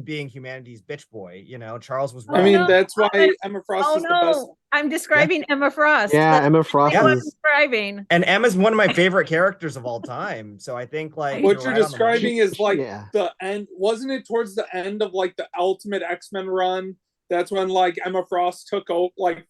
[SPEAKER 5] being humanity's bitch boy. Charles was wrong.
[SPEAKER 4] I mean, that's why Emma Frost is the best.
[SPEAKER 2] I'm describing Emma Frost.
[SPEAKER 3] Yeah, Emma Frost is
[SPEAKER 2] describing.
[SPEAKER 5] And Emma's one of my favorite characters of all time. So I think like
[SPEAKER 4] what you're describing is like
[SPEAKER 3] Yeah.
[SPEAKER 4] the end. Wasn't it towards the end of like the Ultimate X-Men run? That's when like Emma Frost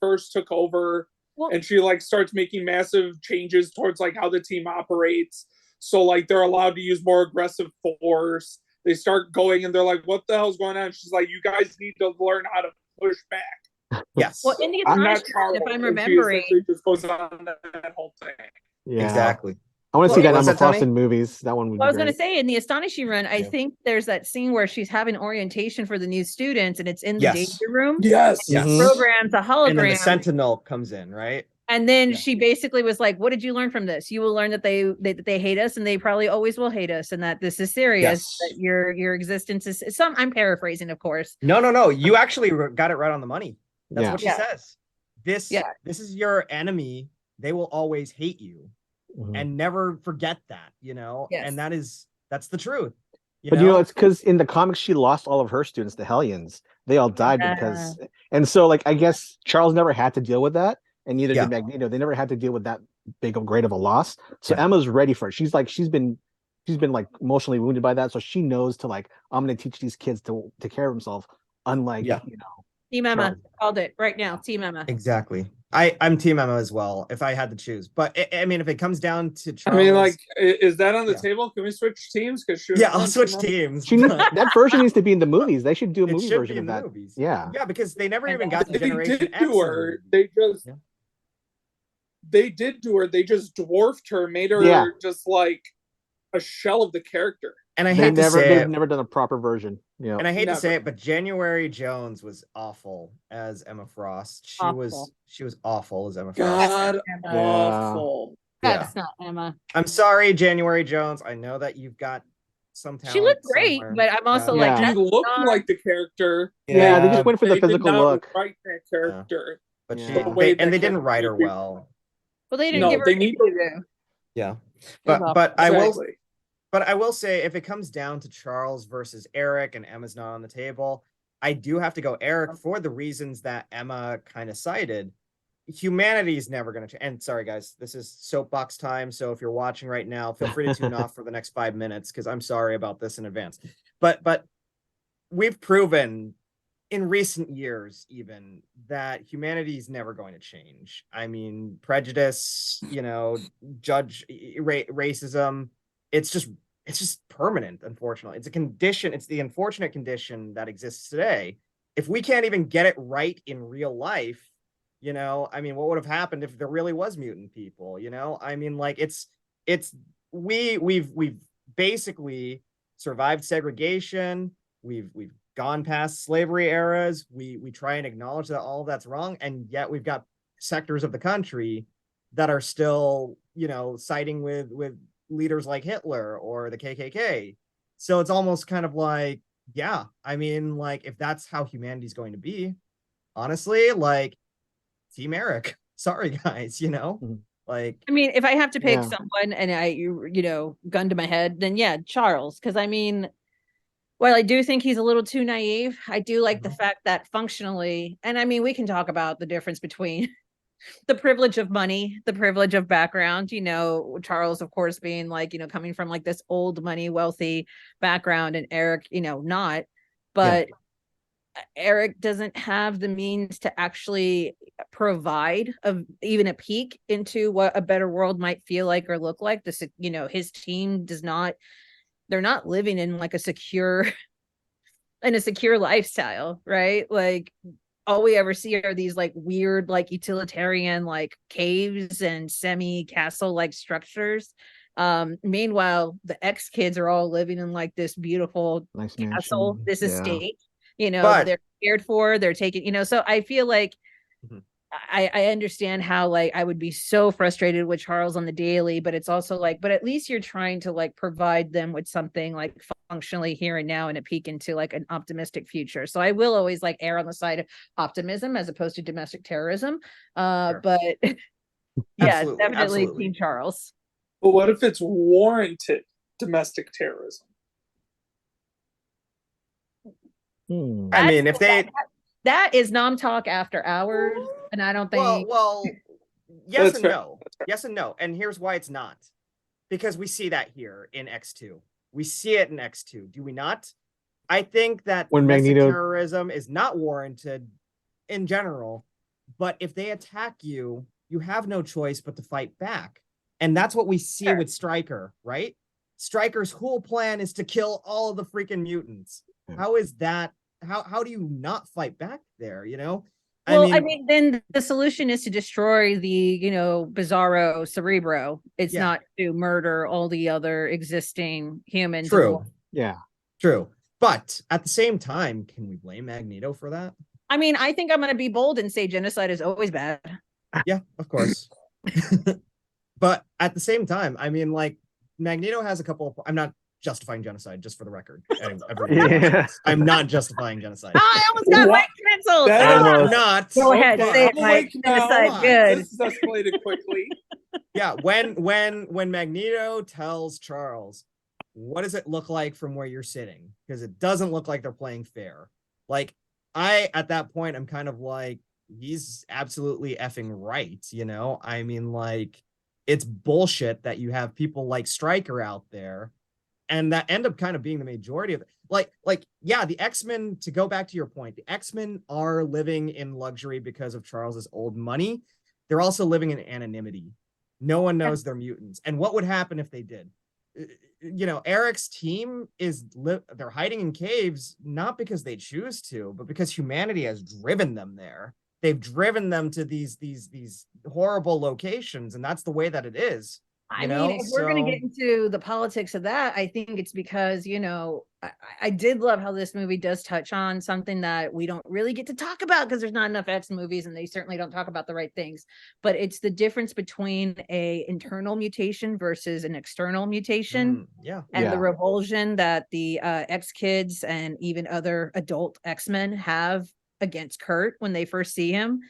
[SPEAKER 4] first took over, and she like starts making massive changes towards like how the team operates. So like they're allowed to use more aggressive force. They start going and they're like, what the hell's going on? She's like, you guys need to learn how to push back.
[SPEAKER 5] Yes.
[SPEAKER 2] Well, in the Astonishing, if I'm remembering,
[SPEAKER 4] just goes on that whole thing.
[SPEAKER 3] Yeah.
[SPEAKER 5] Exactly.
[SPEAKER 3] I want to see that Emma Frost
[SPEAKER 5] Tony?
[SPEAKER 3] in movies. That one would be
[SPEAKER 2] I was going to
[SPEAKER 3] great.
[SPEAKER 2] say, in the Astonishing run, I think there's that scene where she's having orientation for the new students, and it's in the danger room.
[SPEAKER 4] Yes.
[SPEAKER 2] Programs a hologram.
[SPEAKER 5] And then the Sentinel comes in, right?
[SPEAKER 2] And then she basically was like, "What did you learn from this? You will learn that they hate us, and they probably always will hate us, and that this is serious. That your existence is some." I'm paraphrasing, of course.
[SPEAKER 5] No. You actually got it right on the money. That's what she says. This is your enemy. They will always hate you, and never forget that. And that's the truth.
[SPEAKER 3] But it's because in the comics she lost all of her students, the Hellions. They all died because, and so like I guess Charles never had to deal with that. And neither did Magneto. They never had to deal with that great of a loss. So
[SPEAKER 5] Yeah.
[SPEAKER 3] Emma's ready for it. She's been like emotionally wounded by that, so she knows to like, I'm going to teach these kids to take care of themselves. Unlike
[SPEAKER 5] Yeah.
[SPEAKER 2] Team Emma
[SPEAKER 3] Charles.
[SPEAKER 2] called it right now. Team Emma.
[SPEAKER 5] Exactly. I'm Team Emma as well, if I had to choose. But I mean, if it comes down to
[SPEAKER 4] I mean,
[SPEAKER 5] Charles,
[SPEAKER 4] like, is that on the
[SPEAKER 5] Yeah.
[SPEAKER 4] table? Can we switch teams? Because
[SPEAKER 5] yeah, I'll switch teams. but
[SPEAKER 3] That version needs to be in the movies. They should do a
[SPEAKER 5] it
[SPEAKER 3] movie
[SPEAKER 5] should
[SPEAKER 3] version
[SPEAKER 5] be in
[SPEAKER 3] of
[SPEAKER 5] the
[SPEAKER 3] that.
[SPEAKER 5] movies.
[SPEAKER 3] Yeah.
[SPEAKER 5] Yeah, because they never
[SPEAKER 2] I
[SPEAKER 5] even
[SPEAKER 2] know.
[SPEAKER 5] got to
[SPEAKER 4] They
[SPEAKER 5] Generation
[SPEAKER 4] did
[SPEAKER 5] X.
[SPEAKER 4] do
[SPEAKER 5] in the
[SPEAKER 4] her.
[SPEAKER 5] movie.
[SPEAKER 4] Yeah. They did do her. They just dwarfed her, made her
[SPEAKER 3] Yeah.
[SPEAKER 4] just like a shell of the character.
[SPEAKER 5] And I hate to say
[SPEAKER 3] They've
[SPEAKER 5] it,
[SPEAKER 3] never done a proper version. Yeah.
[SPEAKER 5] and I hate to say
[SPEAKER 4] Never.
[SPEAKER 5] it, but January Jones was awful as Emma Frost. She
[SPEAKER 2] Awful.
[SPEAKER 5] was awful as Emma Frost.
[SPEAKER 4] God
[SPEAKER 2] Emma.
[SPEAKER 4] awful.
[SPEAKER 2] That's not Emma.
[SPEAKER 5] I'm sorry, January Jones. I know that you've got some talent.
[SPEAKER 2] She looked great,
[SPEAKER 5] somewhere.
[SPEAKER 2] but I'm also
[SPEAKER 3] Yeah.
[SPEAKER 2] like,
[SPEAKER 3] Yeah.
[SPEAKER 4] She
[SPEAKER 2] that's
[SPEAKER 4] looked
[SPEAKER 2] not-
[SPEAKER 4] like the character.
[SPEAKER 3] Yeah, they just went for the
[SPEAKER 4] They did
[SPEAKER 3] physical
[SPEAKER 4] not
[SPEAKER 3] look.
[SPEAKER 4] write that character.
[SPEAKER 5] But
[SPEAKER 3] Yeah.
[SPEAKER 4] The way that
[SPEAKER 5] they didn't write her
[SPEAKER 4] character-
[SPEAKER 5] well.
[SPEAKER 2] well, they didn't
[SPEAKER 4] No,
[SPEAKER 2] give her
[SPEAKER 4] they
[SPEAKER 2] a
[SPEAKER 4] need
[SPEAKER 2] debut.
[SPEAKER 5] Yeah.
[SPEAKER 2] It was
[SPEAKER 5] But
[SPEAKER 4] Exactly.
[SPEAKER 5] I will say, if it comes down to Charles versus Eric and Emma's not on the table, I do have to go Eric for the reasons that Emma kind of cited. Humanity is never going to change. And sorry, guys, this is soapbox time. So if you're watching right now, feel free to tune off for the next 5 minutes because I'm sorry about this in advance. But we've proven in recent years even that humanity is never going to change. I mean, prejudice, racism, it's just permanent. Unfortunately, it's a condition. It's the unfortunate condition that exists today. If we can't even get it right in real life, I mean, what would have happened if there really was mutant people? I mean, like we've basically survived segregation. We've gone past slavery eras. We try and acknowledge that all of that's wrong, and yet we've got sectors of the country that are still, siding with leaders like Hitler or the KKK. So it's almost kind of like, yeah, I mean, like if that's how humanity's going to be, honestly, like Team Eric. Sorry, guys, like.
[SPEAKER 2] I mean, if I have to pick
[SPEAKER 3] Yeah.
[SPEAKER 2] someone and gun to my head, then yeah, Charles. Because I mean, while I do think he's a little too naive, I do like the fact that functionally, and I mean, we can talk about the difference between the privilege of money, the privilege of background, Charles, of course, being like, coming from like this old money, wealthy background, and Eric, not, but Eric doesn't have the means to actually provide even a peek into what a better world might feel like or look like. His team does not, they're not living in like a secure lifestyle, right? Like all we ever see are these like weird, like utilitarian, like caves and semi-castle like structures. Meanwhile, the X kids are all living in like this beautiful
[SPEAKER 3] Nice
[SPEAKER 2] castle,
[SPEAKER 3] mansion.
[SPEAKER 2] this
[SPEAKER 3] Yeah.
[SPEAKER 2] estate,
[SPEAKER 5] But-
[SPEAKER 2] they're cared for, they're taken, so I feel like
[SPEAKER 5] Mhm.
[SPEAKER 2] I understand how like I would be so frustrated with Charles on the daily, but it's also like, but at least you're trying to like provide them with something like functionally here and now and a peek into like an optimistic future. So I will always like err on the side of optimism as opposed to domestic terrorism.
[SPEAKER 5] Sure.
[SPEAKER 2] But yeah, definitely
[SPEAKER 5] absolutely.
[SPEAKER 2] Team Charles.
[SPEAKER 4] But what if it's warranted domestic terrorism?
[SPEAKER 5] I mean, if they
[SPEAKER 2] that is Nom Talk after hours, and I don't think
[SPEAKER 5] well, yes
[SPEAKER 4] That's
[SPEAKER 5] and
[SPEAKER 4] fair.
[SPEAKER 5] no. Yes and no. And here's why it's not. Because we see that here in X2. We see it in X2. Do we not? I think that
[SPEAKER 3] When
[SPEAKER 5] domestic
[SPEAKER 3] Magneto-
[SPEAKER 5] terrorism is not warranted in general, but if they attack you, you have no choice but to fight back. And that's what we see
[SPEAKER 2] Sure.
[SPEAKER 5] with Stryker, right? Stryker's whole plan is to kill all of the freaking mutants.
[SPEAKER 3] Yeah.
[SPEAKER 5] How is that? How do you not fight back there,
[SPEAKER 2] Well, I mean, then the solution is to destroy the, Bizarro Cerebro. It's
[SPEAKER 5] Yeah.
[SPEAKER 2] not to murder all the other existing humans.
[SPEAKER 5] True.
[SPEAKER 3] Yeah.
[SPEAKER 5] True. But at the same time, can we blame Magneto for that?
[SPEAKER 2] I mean, I think I'm going to be bold and say genocide is always bad.
[SPEAKER 5] Yeah, of course. But at the same time, I mean, like, Magneto has a couple of, I'm not justifying genocide, just for the record.
[SPEAKER 3] Yeah.
[SPEAKER 5] I'm not justifying genocide.
[SPEAKER 2] I almost got
[SPEAKER 4] What?
[SPEAKER 2] Mike canceled.
[SPEAKER 4] That-
[SPEAKER 2] Ah!
[SPEAKER 3] Almost.
[SPEAKER 5] Not.
[SPEAKER 2] Go ahead,
[SPEAKER 5] but-
[SPEAKER 2] say it,
[SPEAKER 4] I'm
[SPEAKER 2] Mike.
[SPEAKER 4] awake now.
[SPEAKER 2] Genocide, good.
[SPEAKER 4] This has escalated quickly.
[SPEAKER 5] Yeah, when Magneto tells Charles, what does it look like from where you're sitting? Because it doesn't look like they're playing fair. Like, at that point, I'm kind of like, he's absolutely effing right, I mean, like, it's bullshit that you have people like Stryker out there, and that end up kind of being the majority of it. Yeah, the X-Men, to go back to your point, the X-Men are living in luxury because of Charles's old money. They're also living in anonymity. No one knows they're mutants. And what would happen if they did? You know, Eric's team they're hiding in caves, not because they choose to, but because humanity has driven them there. They've driven them to these horrible locations, and that's the way that it is.
[SPEAKER 2] I mean, if we're going to get into the politics of that, I think it's because, you know, I did love how this movie does touch on something that we don't really get to talk about because there's not enough X movies and they certainly don't talk about the right things. But it's the difference between a internal mutation versus an external mutation. And the revulsion that the X kids and even other adult X-Men have against Kurt when they first see him.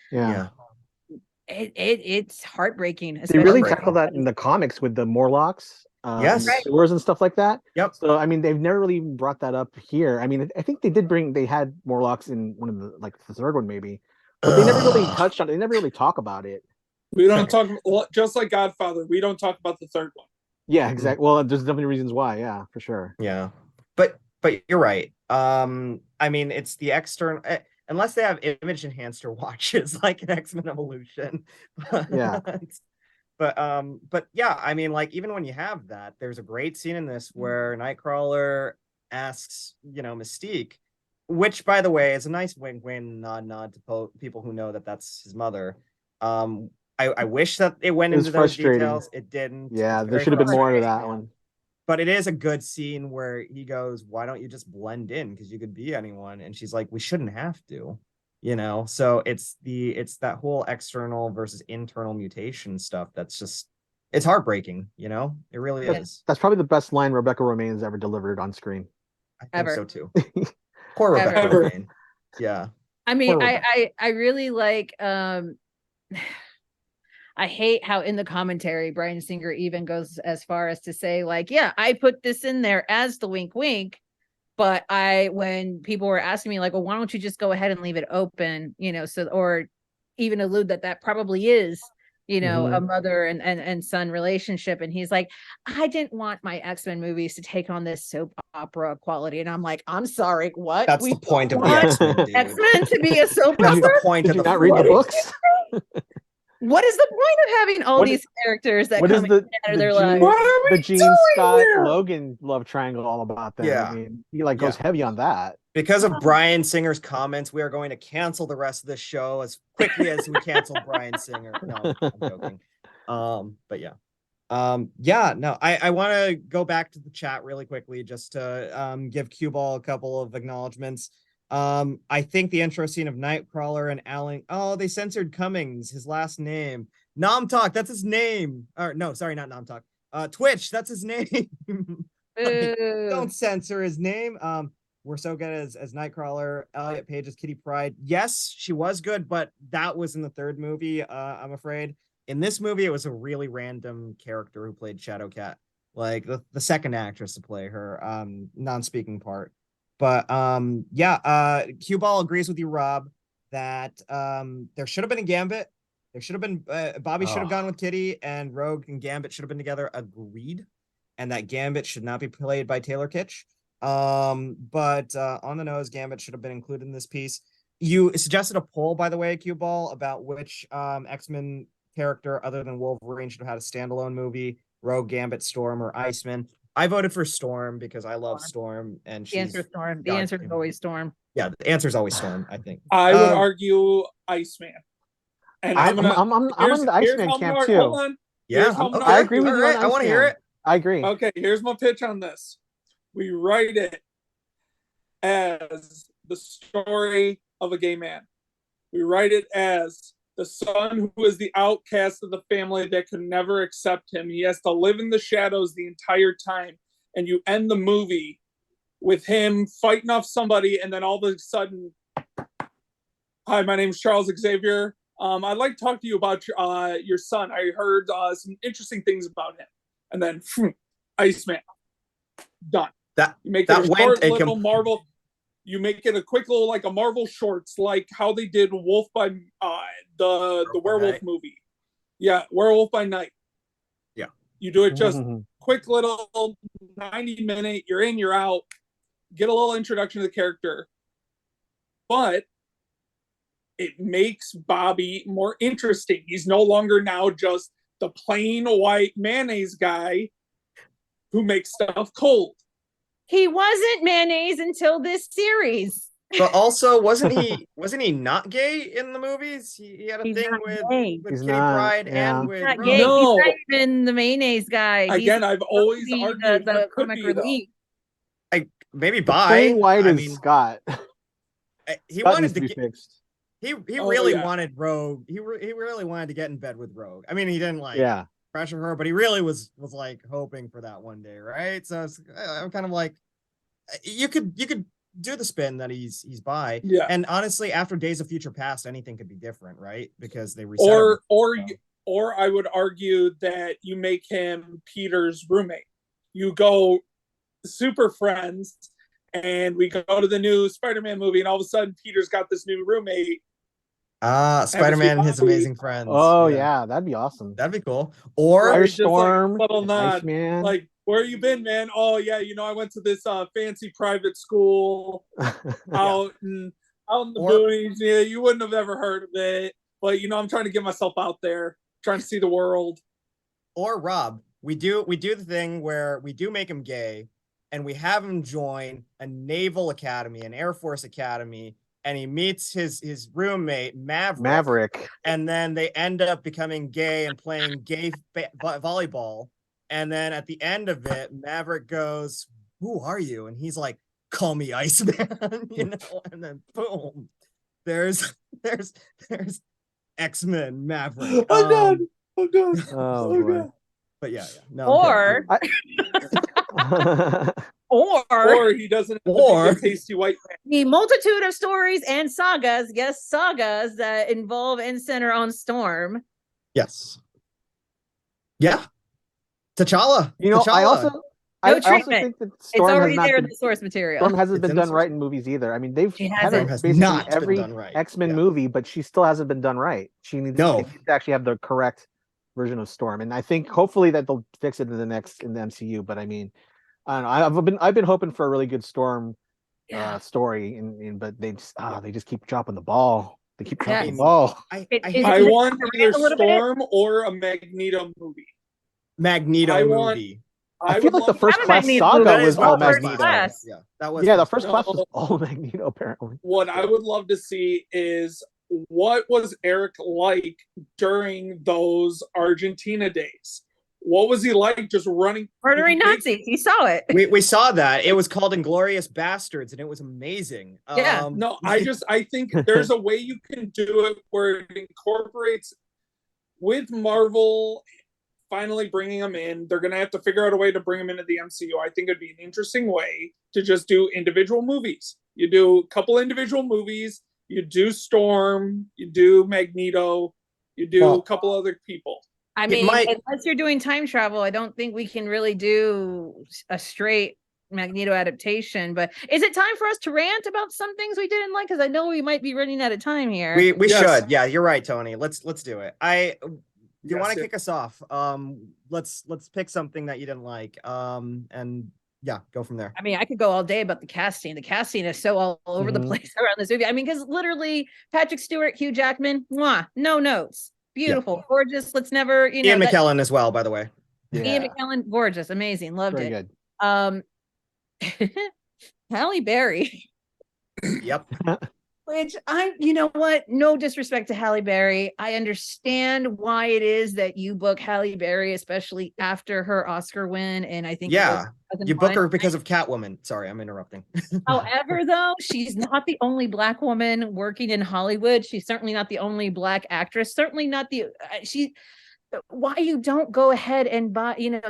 [SPEAKER 2] It's heartbreaking.
[SPEAKER 3] They really tackle that in the comics with the Morlocks, and the sewers and stuff like that. So I mean, they've never really brought that up here. I mean, I think they had Morlocks in one of the third one maybe, but they never really touched on it. They never really talk about it.
[SPEAKER 4] We don't talk, just like Godfather. We don't talk about the third one.
[SPEAKER 3] Yeah, exactly. Well, there's definitely reasons why. Yeah, for sure.
[SPEAKER 5] Yeah, but you're right. I mean, it's the external. Unless they have image enhancer watches like an X-Men Evolution. But yeah, I mean, like, even when you have that, there's a great scene in this where Nightcrawler asks, you know, Mystique, which, by the way, is a nice wink nod to people who know that that's his mother. I wish that it went into those details. It didn't.
[SPEAKER 3] Yeah, there should have been more to that one.
[SPEAKER 5] But it is a good scene where he goes, why don't you just blend in? Because you could be anyone. And she's like, we shouldn't have to, you know? So it's that whole external versus internal mutation stuff. That's just, it's heartbreaking, you know? It really is.
[SPEAKER 3] That's probably the best line Rebecca Romijn ever delivered on screen.
[SPEAKER 5] I think so too. Poor Rebecca Romijn. Yeah.
[SPEAKER 2] I mean, I really like, I hate how in the commentary, Bryan Singer even goes as far as to say, like, yeah, I put this in there as the wink wink. But when people were asking me, like, well, why don't you just go ahead and leave it open, you know, so, or even allude that probably is, you know, a mother and son relationship. And he's like, I didn't want my X-Men movies to take on this soap opera quality. And I'm like, I'm sorry, what?
[SPEAKER 5] That's the point of the X-Men, dude.
[SPEAKER 2] X-Men to be a soap opera?
[SPEAKER 5] That's the point of the
[SPEAKER 3] not read the books?
[SPEAKER 2] What is the point of having all these characters that come out of their lives?
[SPEAKER 3] The Gene Scott Logan love triangle all about that.
[SPEAKER 5] Yeah.
[SPEAKER 3] I mean, he goes heavy on that.
[SPEAKER 5] Because of Bryan Singer's comments, we are going to cancel the rest of this show as quickly as we canceled Bryan Singer. No, I'm joking. But yeah. I want to go back to the chat really quickly just to give Cue Ball a couple of acknowledgements. I think the intro scene of Nightcrawler and Alan, they censored Cummings, his last name. Nom Talk, that's his name. Or no, sorry, not Nom Talk. Twitch, that's his name. Don't censor his name. We're so good as Nightcrawler. Elliot Page's Kitty Pryde. Yes, she was good, but that was in the third movie, I'm afraid. In this movie, it was a really random character who played Shadowcat. Like the second actress to play her non-speaking part. But Cue Ball agrees with you, Rob, that there should have been a Gambit. There should have been Bobby should have gone with Kitty, and Rogue and Gambit should have been together. Agreed. And that Gambit should not be played by Taylor Kitsch. But on the nose, Gambit should have been included in this piece. You suggested a poll, by the way, Cue Ball, about which X-Men character other than Wolverine should have had a standalone movie: Rogue, Gambit, Storm, or Iceman. I voted for Storm because I love Storm, and
[SPEAKER 2] the answer is Storm. The answer is always Storm.
[SPEAKER 5] Yeah, the answer is always Storm. I think
[SPEAKER 4] I would argue Iceman. And
[SPEAKER 3] I'm on the Iceman camp too.
[SPEAKER 4] Hold on.
[SPEAKER 5] Yeah,
[SPEAKER 3] I agree with you.
[SPEAKER 5] Right, I want to hear it.
[SPEAKER 3] I agree.
[SPEAKER 4] Okay, here's my pitch on this. We write it as the story of a gay man. We write it as the son who is the outcast of the family that could never accept him. He has to live in the shadows the entire time. And you end the movie with him fighting off somebody, and then all of a sudden, hi, my name is Charles Xavier. I'd like to talk to you about your son. I heard some interesting things about him. And then, Iceman. Done. You make it a short little Marvel. You make it a quick little, like a Marvel shorts, like how they did Wolf by the werewolf movie. Yeah, Werewolf by Night. You do it just quick little 90-minute, you're in, you're out, get a little introduction to the character. But it makes Bobby more interesting. He's no longer now just the plain white mayonnaise guy who makes stuff cold.
[SPEAKER 2] He wasn't mayonnaise until this series.
[SPEAKER 5] But also, wasn't he not gay in the movies? He had a
[SPEAKER 2] He's
[SPEAKER 5] thing
[SPEAKER 2] not
[SPEAKER 5] with
[SPEAKER 2] gay.
[SPEAKER 5] Kitty
[SPEAKER 3] not,
[SPEAKER 5] Pryde
[SPEAKER 3] yeah.
[SPEAKER 5] and with
[SPEAKER 2] Not
[SPEAKER 5] Rose.
[SPEAKER 2] gay.
[SPEAKER 4] No.
[SPEAKER 2] He's not even the mayonnaise guy.
[SPEAKER 4] Again, I've always
[SPEAKER 2] He's
[SPEAKER 4] argued
[SPEAKER 2] the
[SPEAKER 4] he could
[SPEAKER 2] comic
[SPEAKER 4] be, though.
[SPEAKER 2] relief.
[SPEAKER 5] Maybe
[SPEAKER 3] Plain
[SPEAKER 5] bi.
[SPEAKER 3] white
[SPEAKER 5] I
[SPEAKER 3] is
[SPEAKER 5] mean,
[SPEAKER 3] Scott.
[SPEAKER 5] he
[SPEAKER 3] Scott
[SPEAKER 5] wanted
[SPEAKER 3] needs
[SPEAKER 5] to
[SPEAKER 3] to be
[SPEAKER 5] get.
[SPEAKER 3] fixed.
[SPEAKER 5] He
[SPEAKER 4] Oh,
[SPEAKER 5] really
[SPEAKER 4] yeah.
[SPEAKER 5] wanted Rogue. He really wanted to get in bed with Rogue. I mean, he didn't like
[SPEAKER 3] Yeah.
[SPEAKER 5] pressure her, but he really was like hoping for that one day, right? So I'm kind of like, you could do the spin that he's bi.
[SPEAKER 4] Yeah.
[SPEAKER 5] And honestly, after Days of Future Past, anything could be different, right? Because they reset everything, so.
[SPEAKER 4] Or I would argue that you make him Peter's roommate. You go super friends, and we go to the new Spider-Man movie, and all of a sudden Peter's got this new roommate.
[SPEAKER 5] Spider-Man and his amazing friends.
[SPEAKER 3] Oh yeah, that'd be awesome.
[SPEAKER 5] That'd be cool. Or
[SPEAKER 3] Firestorm,
[SPEAKER 4] like, subtle nod,
[SPEAKER 3] Iceman.
[SPEAKER 4] like, where you been, man? Oh yeah, I went to this fancy private school out in the boonies. Yeah, you wouldn't have ever heard of it, but I'm trying to get myself out there, trying to see the world.
[SPEAKER 5] Or Rob, we do the thing where we do make him gay, and we have him join a naval academy, an Air Force academy, and he meets his roommate Maverick, and then they end up becoming gay and playing gay volleyball. And then at the end of it, Maverick goes, "Who are you?" And he's like, "Call me Iceman," And then boom, there's X-Men Maverick.
[SPEAKER 4] I'm done.
[SPEAKER 3] Oh boy.
[SPEAKER 5] But yeah. No,
[SPEAKER 2] Or
[SPEAKER 4] or he doesn't have to be a tasty white man.
[SPEAKER 2] the multitude of stories and sagas, sagas that involve and center on Storm.
[SPEAKER 5] Yes. Yeah. T'Challa.
[SPEAKER 3] T'Challa. I also think that Storm
[SPEAKER 2] it's already
[SPEAKER 3] has
[SPEAKER 2] there
[SPEAKER 3] not
[SPEAKER 2] in the source material.
[SPEAKER 3] Storm hasn't been done right in movies either. I mean, they've had her basically every X-Men movie, but she still hasn't been done right. She needs to actually have the correct version of Storm, and I think hopefully that they'll fix it in the MCU. But I mean, I don't know. I've been hoping for a really good Storm story, but they just keep dropping the ball. They keep dropping the ball.
[SPEAKER 4] I want either Storm or a Magneto movie.
[SPEAKER 5] Movie.
[SPEAKER 3] I feel like the First Class saga was all Magneto. Yeah,
[SPEAKER 5] that was.
[SPEAKER 3] Yeah, the First Class was all Magneto. Apparently,
[SPEAKER 4] what I would love to see is what was Eric like during those Argentina days. What was he like just running,
[SPEAKER 2] murdering Nazis? He saw it.
[SPEAKER 5] We saw that. It was called Inglourious Bastards, and it was amazing.
[SPEAKER 2] Yeah.
[SPEAKER 4] No, I think there's a way you can do it where it incorporates with Marvel. Finally bringing them in, they're going to have to figure out a way to bring them into the MCU. I think it'd be an interesting way to just do individual movies. You do a couple individual movies, you do Storm, you do Magneto, you do a couple other people.
[SPEAKER 2] I mean, unless you're doing time travel, I don't think we can really do a straight Magneto adaptation. But is it time for us to rant about some things we didn't like? Because I know we might be running out of time here.
[SPEAKER 5] We should. Yeah, you're right, Tony. Let's do it. Do you want to kick us off? Let's pick something that you didn't like. And yeah, go from there.
[SPEAKER 2] I mean, I could go all day about the casting. The casting is so all over the place around this movie. I mean, because literally Patrick Stewart, Hugh Jackman, no notes. Beautiful, gorgeous. Let's never,
[SPEAKER 5] Ian McKellen as well, by the way.
[SPEAKER 2] Yeah. Ian McKellen, gorgeous, amazing, loved
[SPEAKER 3] Very
[SPEAKER 2] it.
[SPEAKER 3] Good.
[SPEAKER 2] Halle Berry.
[SPEAKER 5] Yep.
[SPEAKER 2] Which you know what? No disrespect to Halle Berry. I understand why it is that you book Halle Berry, especially after her Oscar win. And I think
[SPEAKER 5] you book her because of Catwoman. Sorry, I'm interrupting.
[SPEAKER 2] However, though, she's not the only Black woman working in Hollywood. She's certainly not the only Black actress. Certainly not why you don't go ahead and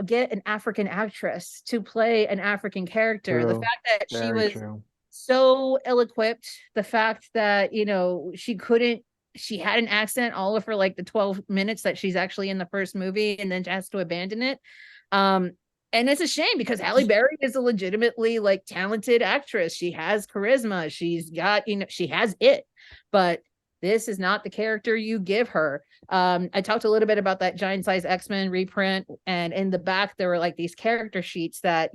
[SPEAKER 2] get an African actress to play an African character.
[SPEAKER 3] True.
[SPEAKER 2] The fact that she was
[SPEAKER 3] true.
[SPEAKER 2] So ill-equipped, the fact that she had an accent all of her like the 12 minutes that she's actually in the first movie, and then has to abandon it. And it's a shame because Halle Berry is a legitimately talented actress. She has charisma. She's got, she has it, but This is not the character you give her. I talked a little bit about that giant size X-Men reprint, and in the back there were like these character sheets that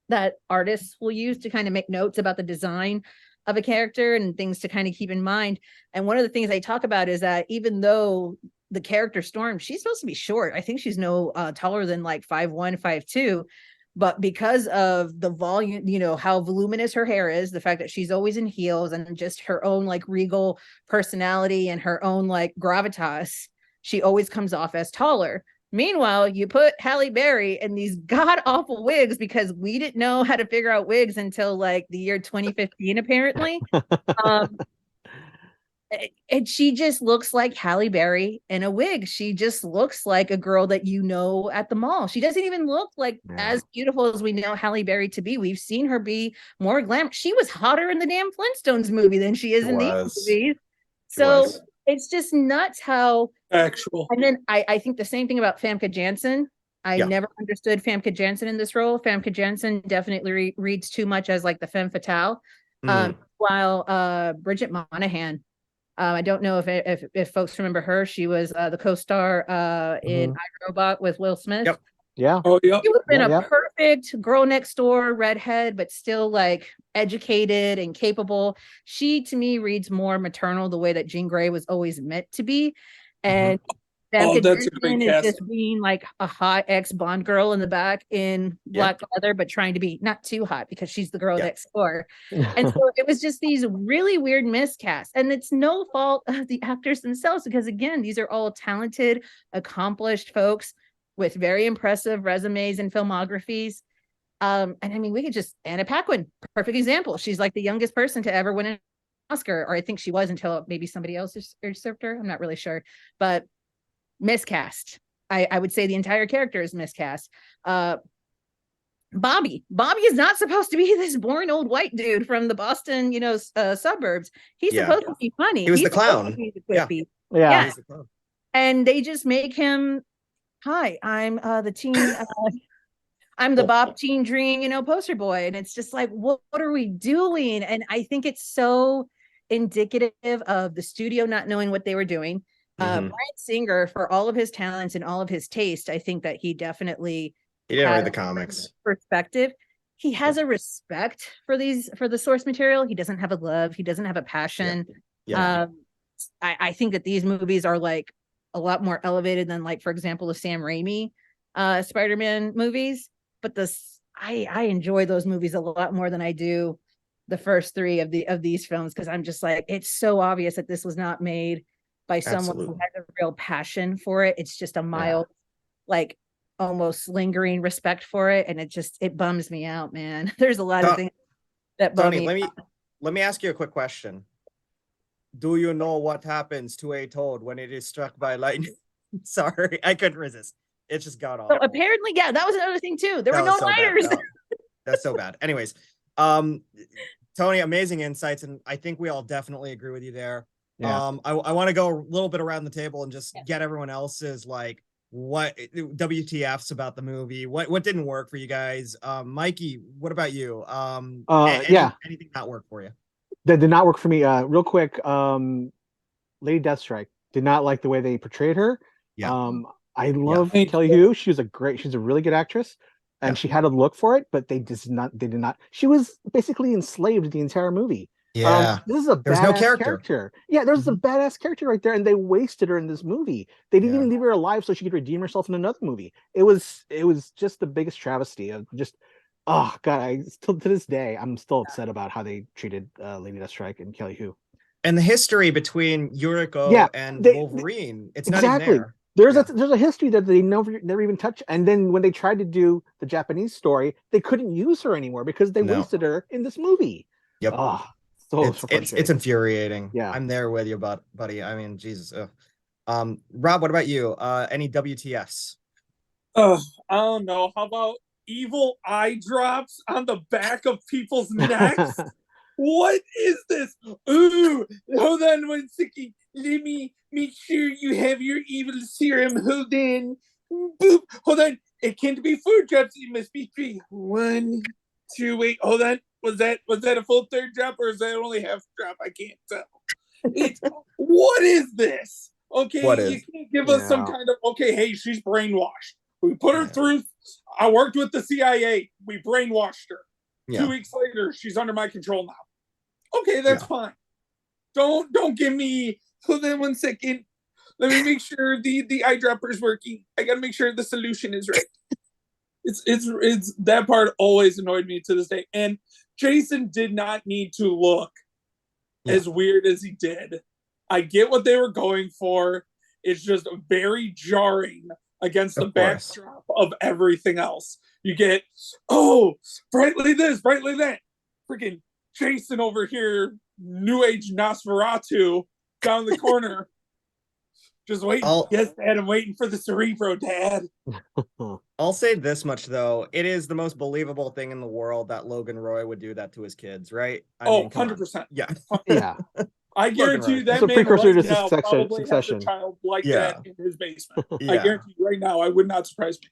[SPEAKER 2] that artists will use to kind of make notes about the design of a character and things to kind of keep in mind. And one of the things they talk about is that even though the character Storm, she's supposed to be short. I think she's no taller than like 5'1", 5'2", but because of the volume, how voluminous her hair is, the fact that she's always in heels, and just her own like regal personality and her own like gravitas, she always comes off as taller. Meanwhile, you put Halle Berry in these god awful wigs, because we didn't know how to figure out wigs until like the year 2015, apparently. And she just looks like Halle Berry in a wig. She just looks like a girl that at the mall. She doesn't even look like as beautiful as we know Halle Berry to be. We've seen her be more glam. She was hotter in the damn Flintstones movie than she is in these movies. So it's just nuts how
[SPEAKER 4] actual.
[SPEAKER 2] And then I think the same thing about Famke Janssen. I never understood Famke Janssen in this role. Famke Janssen definitely reads too much as like the femme fatale. While Bridget Monahan, I don't know if folks remember her. She was the co-star in iRobot with Will Smith.
[SPEAKER 5] Yep.
[SPEAKER 3] Yeah.
[SPEAKER 4] Oh, yeah.
[SPEAKER 2] She would have been a perfect girl next door, redhead, but still like educated and capable. She, to me, reads more maternal, the way that Jean Grey was always meant to be. And Famke Janssen is just being like a hot ex-Bond girl in the back in black leather, but trying to be not too hot because she's the girl next door. And so it was just these really weird miscasts. And it's no fault of the actors themselves, because again, these are all talented, accomplished folks with very impressive resumes and filmographies. And I mean, we could just Anna Paquin, perfect example. She's like the youngest person to ever win an Oscar, or I think she was until maybe somebody else usurped her. I'm not really sure, but miscast. I would say the entire character is miscast. Bobby is not supposed to be this boring old white dude from the Boston, suburbs. He's supposed to be funny.
[SPEAKER 5] He was the clown.
[SPEAKER 2] Yeah. And they just make him, hi, I'm the teen. I'm the Bob Teen Dream, poster boy. And it's just like, what are we doing? And I think it's so indicative of the studio not knowing what they were doing. Bryan Singer, for all of his talents and all of his taste, I think that he didn't read the comics perspective. He has a respect for the source material. He doesn't have a love. He doesn't have a passion. I think that these movies are like a lot more elevated than, like, for example, the Sam Raimi Spider-Man movies. But I enjoy those movies a lot more than I do the first three of these films, because I'm just like, it's so obvious that this was not made by someone who has a real passion for it. It's just a mild, like almost lingering respect for it, and it bums me out, man. There's a lot of things that bum me out.
[SPEAKER 5] Let me ask you a quick question. Do you know what happens to a toad when it is struck by lightning? Sorry, I couldn't resist. It just got off.
[SPEAKER 2] So apparently, that was another thing too. There were no lighters.
[SPEAKER 5] That's so bad. Anyways, Toni, amazing insights, and I think we all definitely agree with you there. I want to go a little bit around the table and just get everyone else's like what WTFs about the movie. What didn't work for you guys? Mikey, what about you? Anything not work for you?
[SPEAKER 3] That did not work for me. Real quick, Lady Deathstrike, did not like the way they portrayed her. I love Kelly Hu. She's a really good actress, and she had a look for it, but they did not. She was basically enslaved the entire movie. This is a badass character. Yeah, there's a badass character right there, and they wasted her in this movie. They didn't even leave her alive so she could redeem herself in another movie. It was just the biggest travesty of just, oh god, I still to this day I'm still upset about how they treated Lady Deathstrike and Kelly Hu.
[SPEAKER 5] And the history between Yuriko and Wolverine, it's not even there.
[SPEAKER 3] There's a history that they never even touch. And then when they tried to do the Japanese story, they couldn't use her anymore because they wasted her in this movie.
[SPEAKER 5] Yep.
[SPEAKER 3] Oh,
[SPEAKER 5] it's infuriating.
[SPEAKER 3] Yeah,
[SPEAKER 5] I'm there with you, buddy. I mean, Jesus. Rob, what about you? Any WTFs?
[SPEAKER 4] I don't know. How about evil eye drops on the back of people's necks? What is this? Ooh, hold on 1 second. Let me make sure you have your evil serum. Hold on. Boop. Hold on. It can't be 4 drops. It must be 3. 1, 2, wait. Hold on. Was that a full 3rd drop, or is that only half drop? I can't tell. What is this? Okay,
[SPEAKER 5] What
[SPEAKER 4] you
[SPEAKER 5] is?
[SPEAKER 4] can't give us some
[SPEAKER 3] Yeah.
[SPEAKER 4] kind of okay. Hey, she's brainwashed. We put her
[SPEAKER 5] Yeah.
[SPEAKER 4] through. I worked with the CIA. We brainwashed her.
[SPEAKER 5] Yeah.
[SPEAKER 4] 2 weeks later, she's under my control now. Okay, that's fine. Don't give me. Hold on 1 second. Let me make sure the eyedropper is working. I gotta make sure the solution is right. It's that part always annoyed me to this day. And Jason did not need to look as weird as he did. I get what they were going for. It's just very jarring against the backdrop of everything else. You get, oh, brightly this, brightly that. Freaking Jason over here, New Age Nosferatu down the corner. Just waiting. Yes, Dad, I'm waiting for the Cerebro, Dad.
[SPEAKER 5] I'll say this much, though. It is the most believable thing in the world that Logan Roy would do that to his kids, right? I mean,
[SPEAKER 4] 100%.
[SPEAKER 5] Yeah.
[SPEAKER 3] Yeah.
[SPEAKER 4] I guarantee you that
[SPEAKER 3] It's a
[SPEAKER 4] man
[SPEAKER 3] precursor
[SPEAKER 4] right
[SPEAKER 3] to
[SPEAKER 4] now probably has a
[SPEAKER 3] Succession.
[SPEAKER 4] child like
[SPEAKER 5] Yeah.
[SPEAKER 4] that in his basement.
[SPEAKER 5] Yeah.
[SPEAKER 4] I guarantee you right now, I would not surprise me.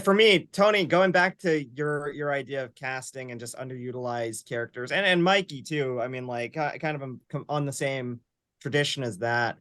[SPEAKER 5] For me, Tony, going back to your idea of casting and just underutilized characters, and Mikey too. I mean, like, kind of on the same tradition as that.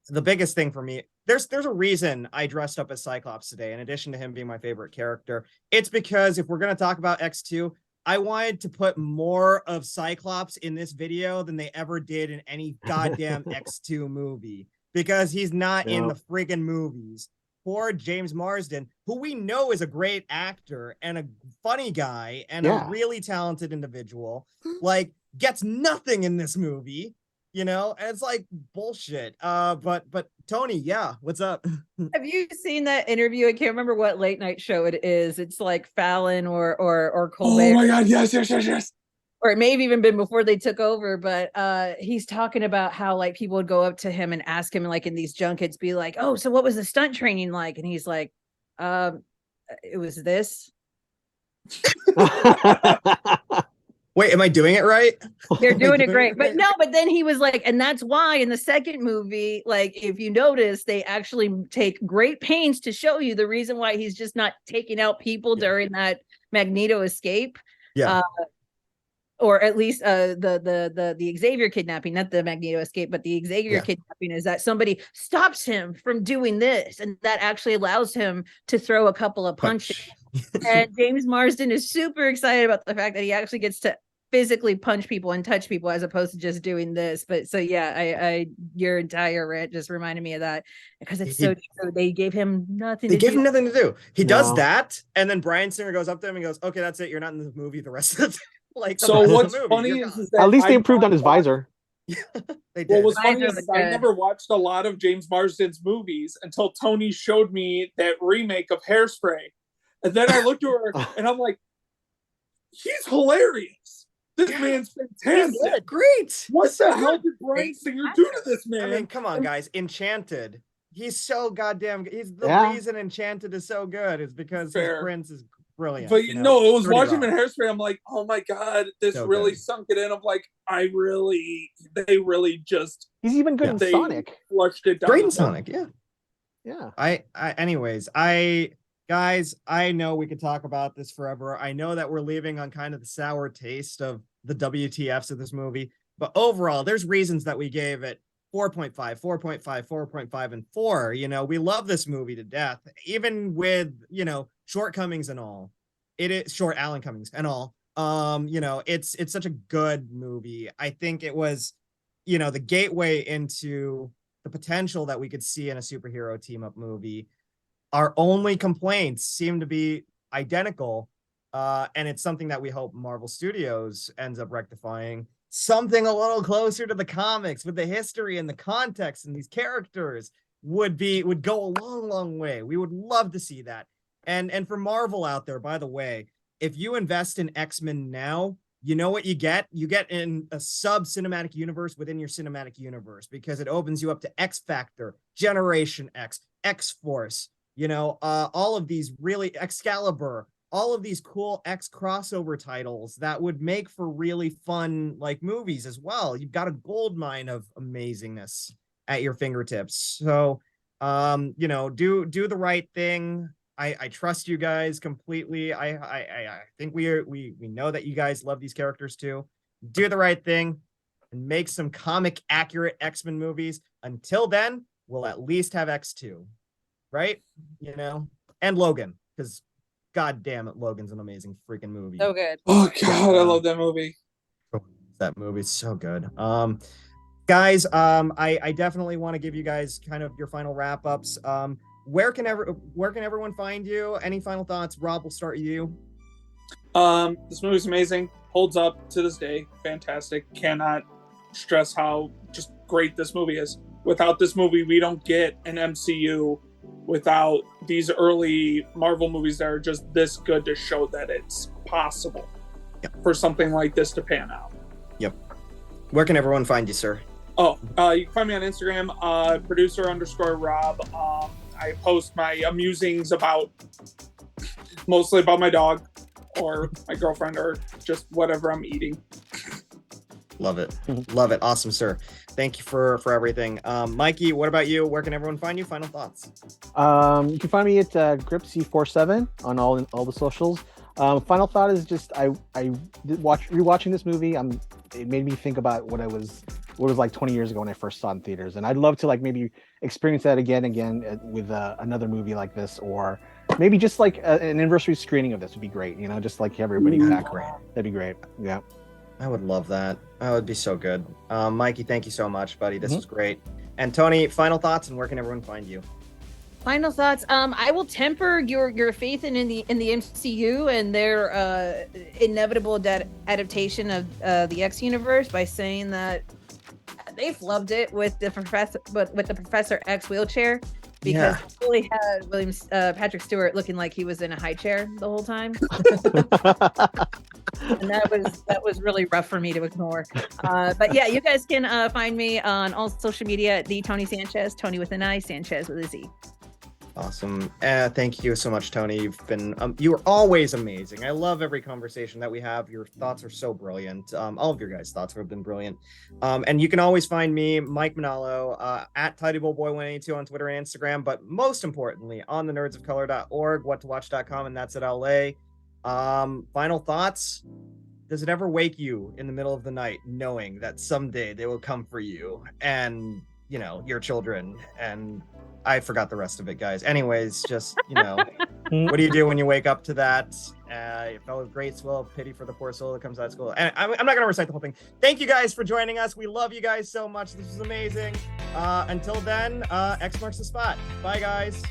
[SPEAKER 5] The biggest thing for me, there's a reason I dressed up as Cyclops today, in addition to him being my favorite character. It's because if we're going to talk about X2, I wanted to put more of Cyclops in this video than they ever did in any goddamn X2 movie, because he's not in the friggin' movies. Poor James Marsden, who we know is a great actor and a funny guy and a really talented individual, like, gets nothing in this movie. You know, and it's like bullshit. But Tony, what's up?
[SPEAKER 2] Have you seen that interview? I can't remember what late night show it is. It's like Fallon or Colbert.
[SPEAKER 4] Oh my God! Yes.
[SPEAKER 2] Or it may have even been before they took over. But he's talking about how like people would go up to him and ask him like in these junkets, be like, "Oh, so what was the stunt training like?" And he's like, "It was this."
[SPEAKER 5] Wait, am I doing it right?
[SPEAKER 2] They're doing it great. But no, but then he was like, and that's why in the second movie, like, if you notice, they actually take great pains to show you the reason why he's just not taking out people during that Magneto escape.
[SPEAKER 5] Yeah.
[SPEAKER 2] Or at least the Xavier kidnapping, not the Magneto escape, but the Xavier kidnapping, is that somebody stops him from doing this, and that actually allows him to throw a couple of punches. And James Marsden is super excited about the fact that he actually gets to physically punch people and touch people as opposed to just doing this. But so I your entire rant just reminded me of that, because it's so true. They gave him nothing.
[SPEAKER 5] They gave him nothing to do. He does that, and then Bryan Singer goes up to him and goes, "Okay, that's it. You're not in the movie the rest of the time." Like,
[SPEAKER 4] so what's funny is that
[SPEAKER 3] at least they improved on his visor.
[SPEAKER 5] They did.
[SPEAKER 4] What was funny is I never watched a lot of James Marsden's movies until Tony showed me that remake of Hairspray. And then I looked at her and I'm like, he's hilarious. This man's fantastic.
[SPEAKER 5] Great.
[SPEAKER 4] What the hell did Bryan Singer do to this man?
[SPEAKER 5] I mean, come on, guys. Enchanted. He's so goddamn good. He's the reason Enchanted is so good is because his prince is brilliant.
[SPEAKER 4] But it was watching him in Hairspray. I'm like, oh my God, this so really sunk it in. I'm like, they really just.
[SPEAKER 3] He's even good in Sonic.
[SPEAKER 4] Flushed it down.
[SPEAKER 5] Great in Sonic, yeah.
[SPEAKER 3] Yeah.
[SPEAKER 5] Guys, I know we could talk about this forever. I know that we're leaving on kind of the sour taste of the WTFs of this movie, but overall, there's reasons that we gave it 4.5, 4.5, 4.5, and 4. You know, we love this movie to death, even with, shortcomings and all. It is short Alan Cummings and all. It's such a good movie. I think it was, the gateway into the potential that we could see in a superhero team up movie. Our only complaints seem to be identical, and it's something that we hope Marvel Studios ends up rectifying. Something a little closer to the comics with the history and the context and these characters would go a long way. We would love to see that. And for Marvel out there, by the way, if you invest in X-Men now, you know what you get? You get in a sub-cinematic universe within your cinematic universe, because it opens you up to X-Factor, Generation X, X-Force, all of these really Excalibur, all of these cool X crossover titles that would make for really fun movies as well. You've got a gold mine of amazingness at your fingertips. So, do the right thing. I trust you guys completely. I think we know that you guys love these characters too. Do the right thing. and make some comic accurate X-Men movies. Until then, we'll at least have X2, right? You know, and Logan, because God damn it, Logan's an amazing freaking movie.
[SPEAKER 2] So good.
[SPEAKER 4] Oh God, I love that movie.
[SPEAKER 5] That movie's so good. Guys, I definitely want to give you guys kind of your final wrap-ups. Where can everyone find you? Any final thoughts? Rob, we'll start with you.
[SPEAKER 4] This movie's amazing. Holds up to this day. Fantastic. Cannot stress how just great this movie is. Without this movie, we don't get an MCU. Without these early Marvel movies that are just this good to show that it's possible for something like this to pan out.
[SPEAKER 5] Yep. Where can everyone find you, sir?
[SPEAKER 4] Oh, you can find me on Instagram, producer_Rob. I post my musings mostly about my dog or my girlfriend or just whatever I'm eating.
[SPEAKER 5] Love it. Love it. Awesome, sir. Thank you for everything. Mikey, what about you? Where can everyone find you? Final thoughts.
[SPEAKER 3] You can find me at GripC47 on all the socials. Final thought is just I rewatching this movie. It made me think about what it was like 20 years ago when I first saw it in theaters, and I'd love to like maybe experience that again with another movie like this, or maybe just like an anniversary screening of this would be great. You know, just like everybody back. That'd be great. Yeah.
[SPEAKER 5] I would love that. That would be so good. Mikey, thank you so much, buddy. This was great. And Toni, final thoughts, and where can everyone find you?
[SPEAKER 2] Final thoughts. I will temper your faith in the MCU and their inevitable adaptation of the X universe by saying that they flubbed it with the Professor X wheelchair, because they really had Patrick Stewart looking like he was in a high chair the whole time. And that was really rough for me to ignore. But yeah, you guys can find me on all social media at the Toni Sanchez, Toni with an I, Sanchez with a Z.
[SPEAKER 5] Awesome. Thank you so much, Toni. You are always amazing. I love every conversation that we have. Your thoughts are so brilliant. All of your guys' thoughts have been brilliant. And you can always find me, Mike Manalo, at TidyBullBoy182 on Twitter and Instagram, but most importantly on the nerdsofcolor.org, whattowatch.com, and that's at LA. Final thoughts. Does it ever wake you in the middle of the night knowing that someday they will come for you and, you know, your children? And I forgot the rest of it, guys. Anyways, just, you know, what do you do when you wake up to that? You fell with great swell, pity for the poor soul that comes out of school. And I'm not going to recite the whole thing. Thank you guys for joining us. We love you guys so much. This was amazing. Until then, X marks the spot. Bye, guys.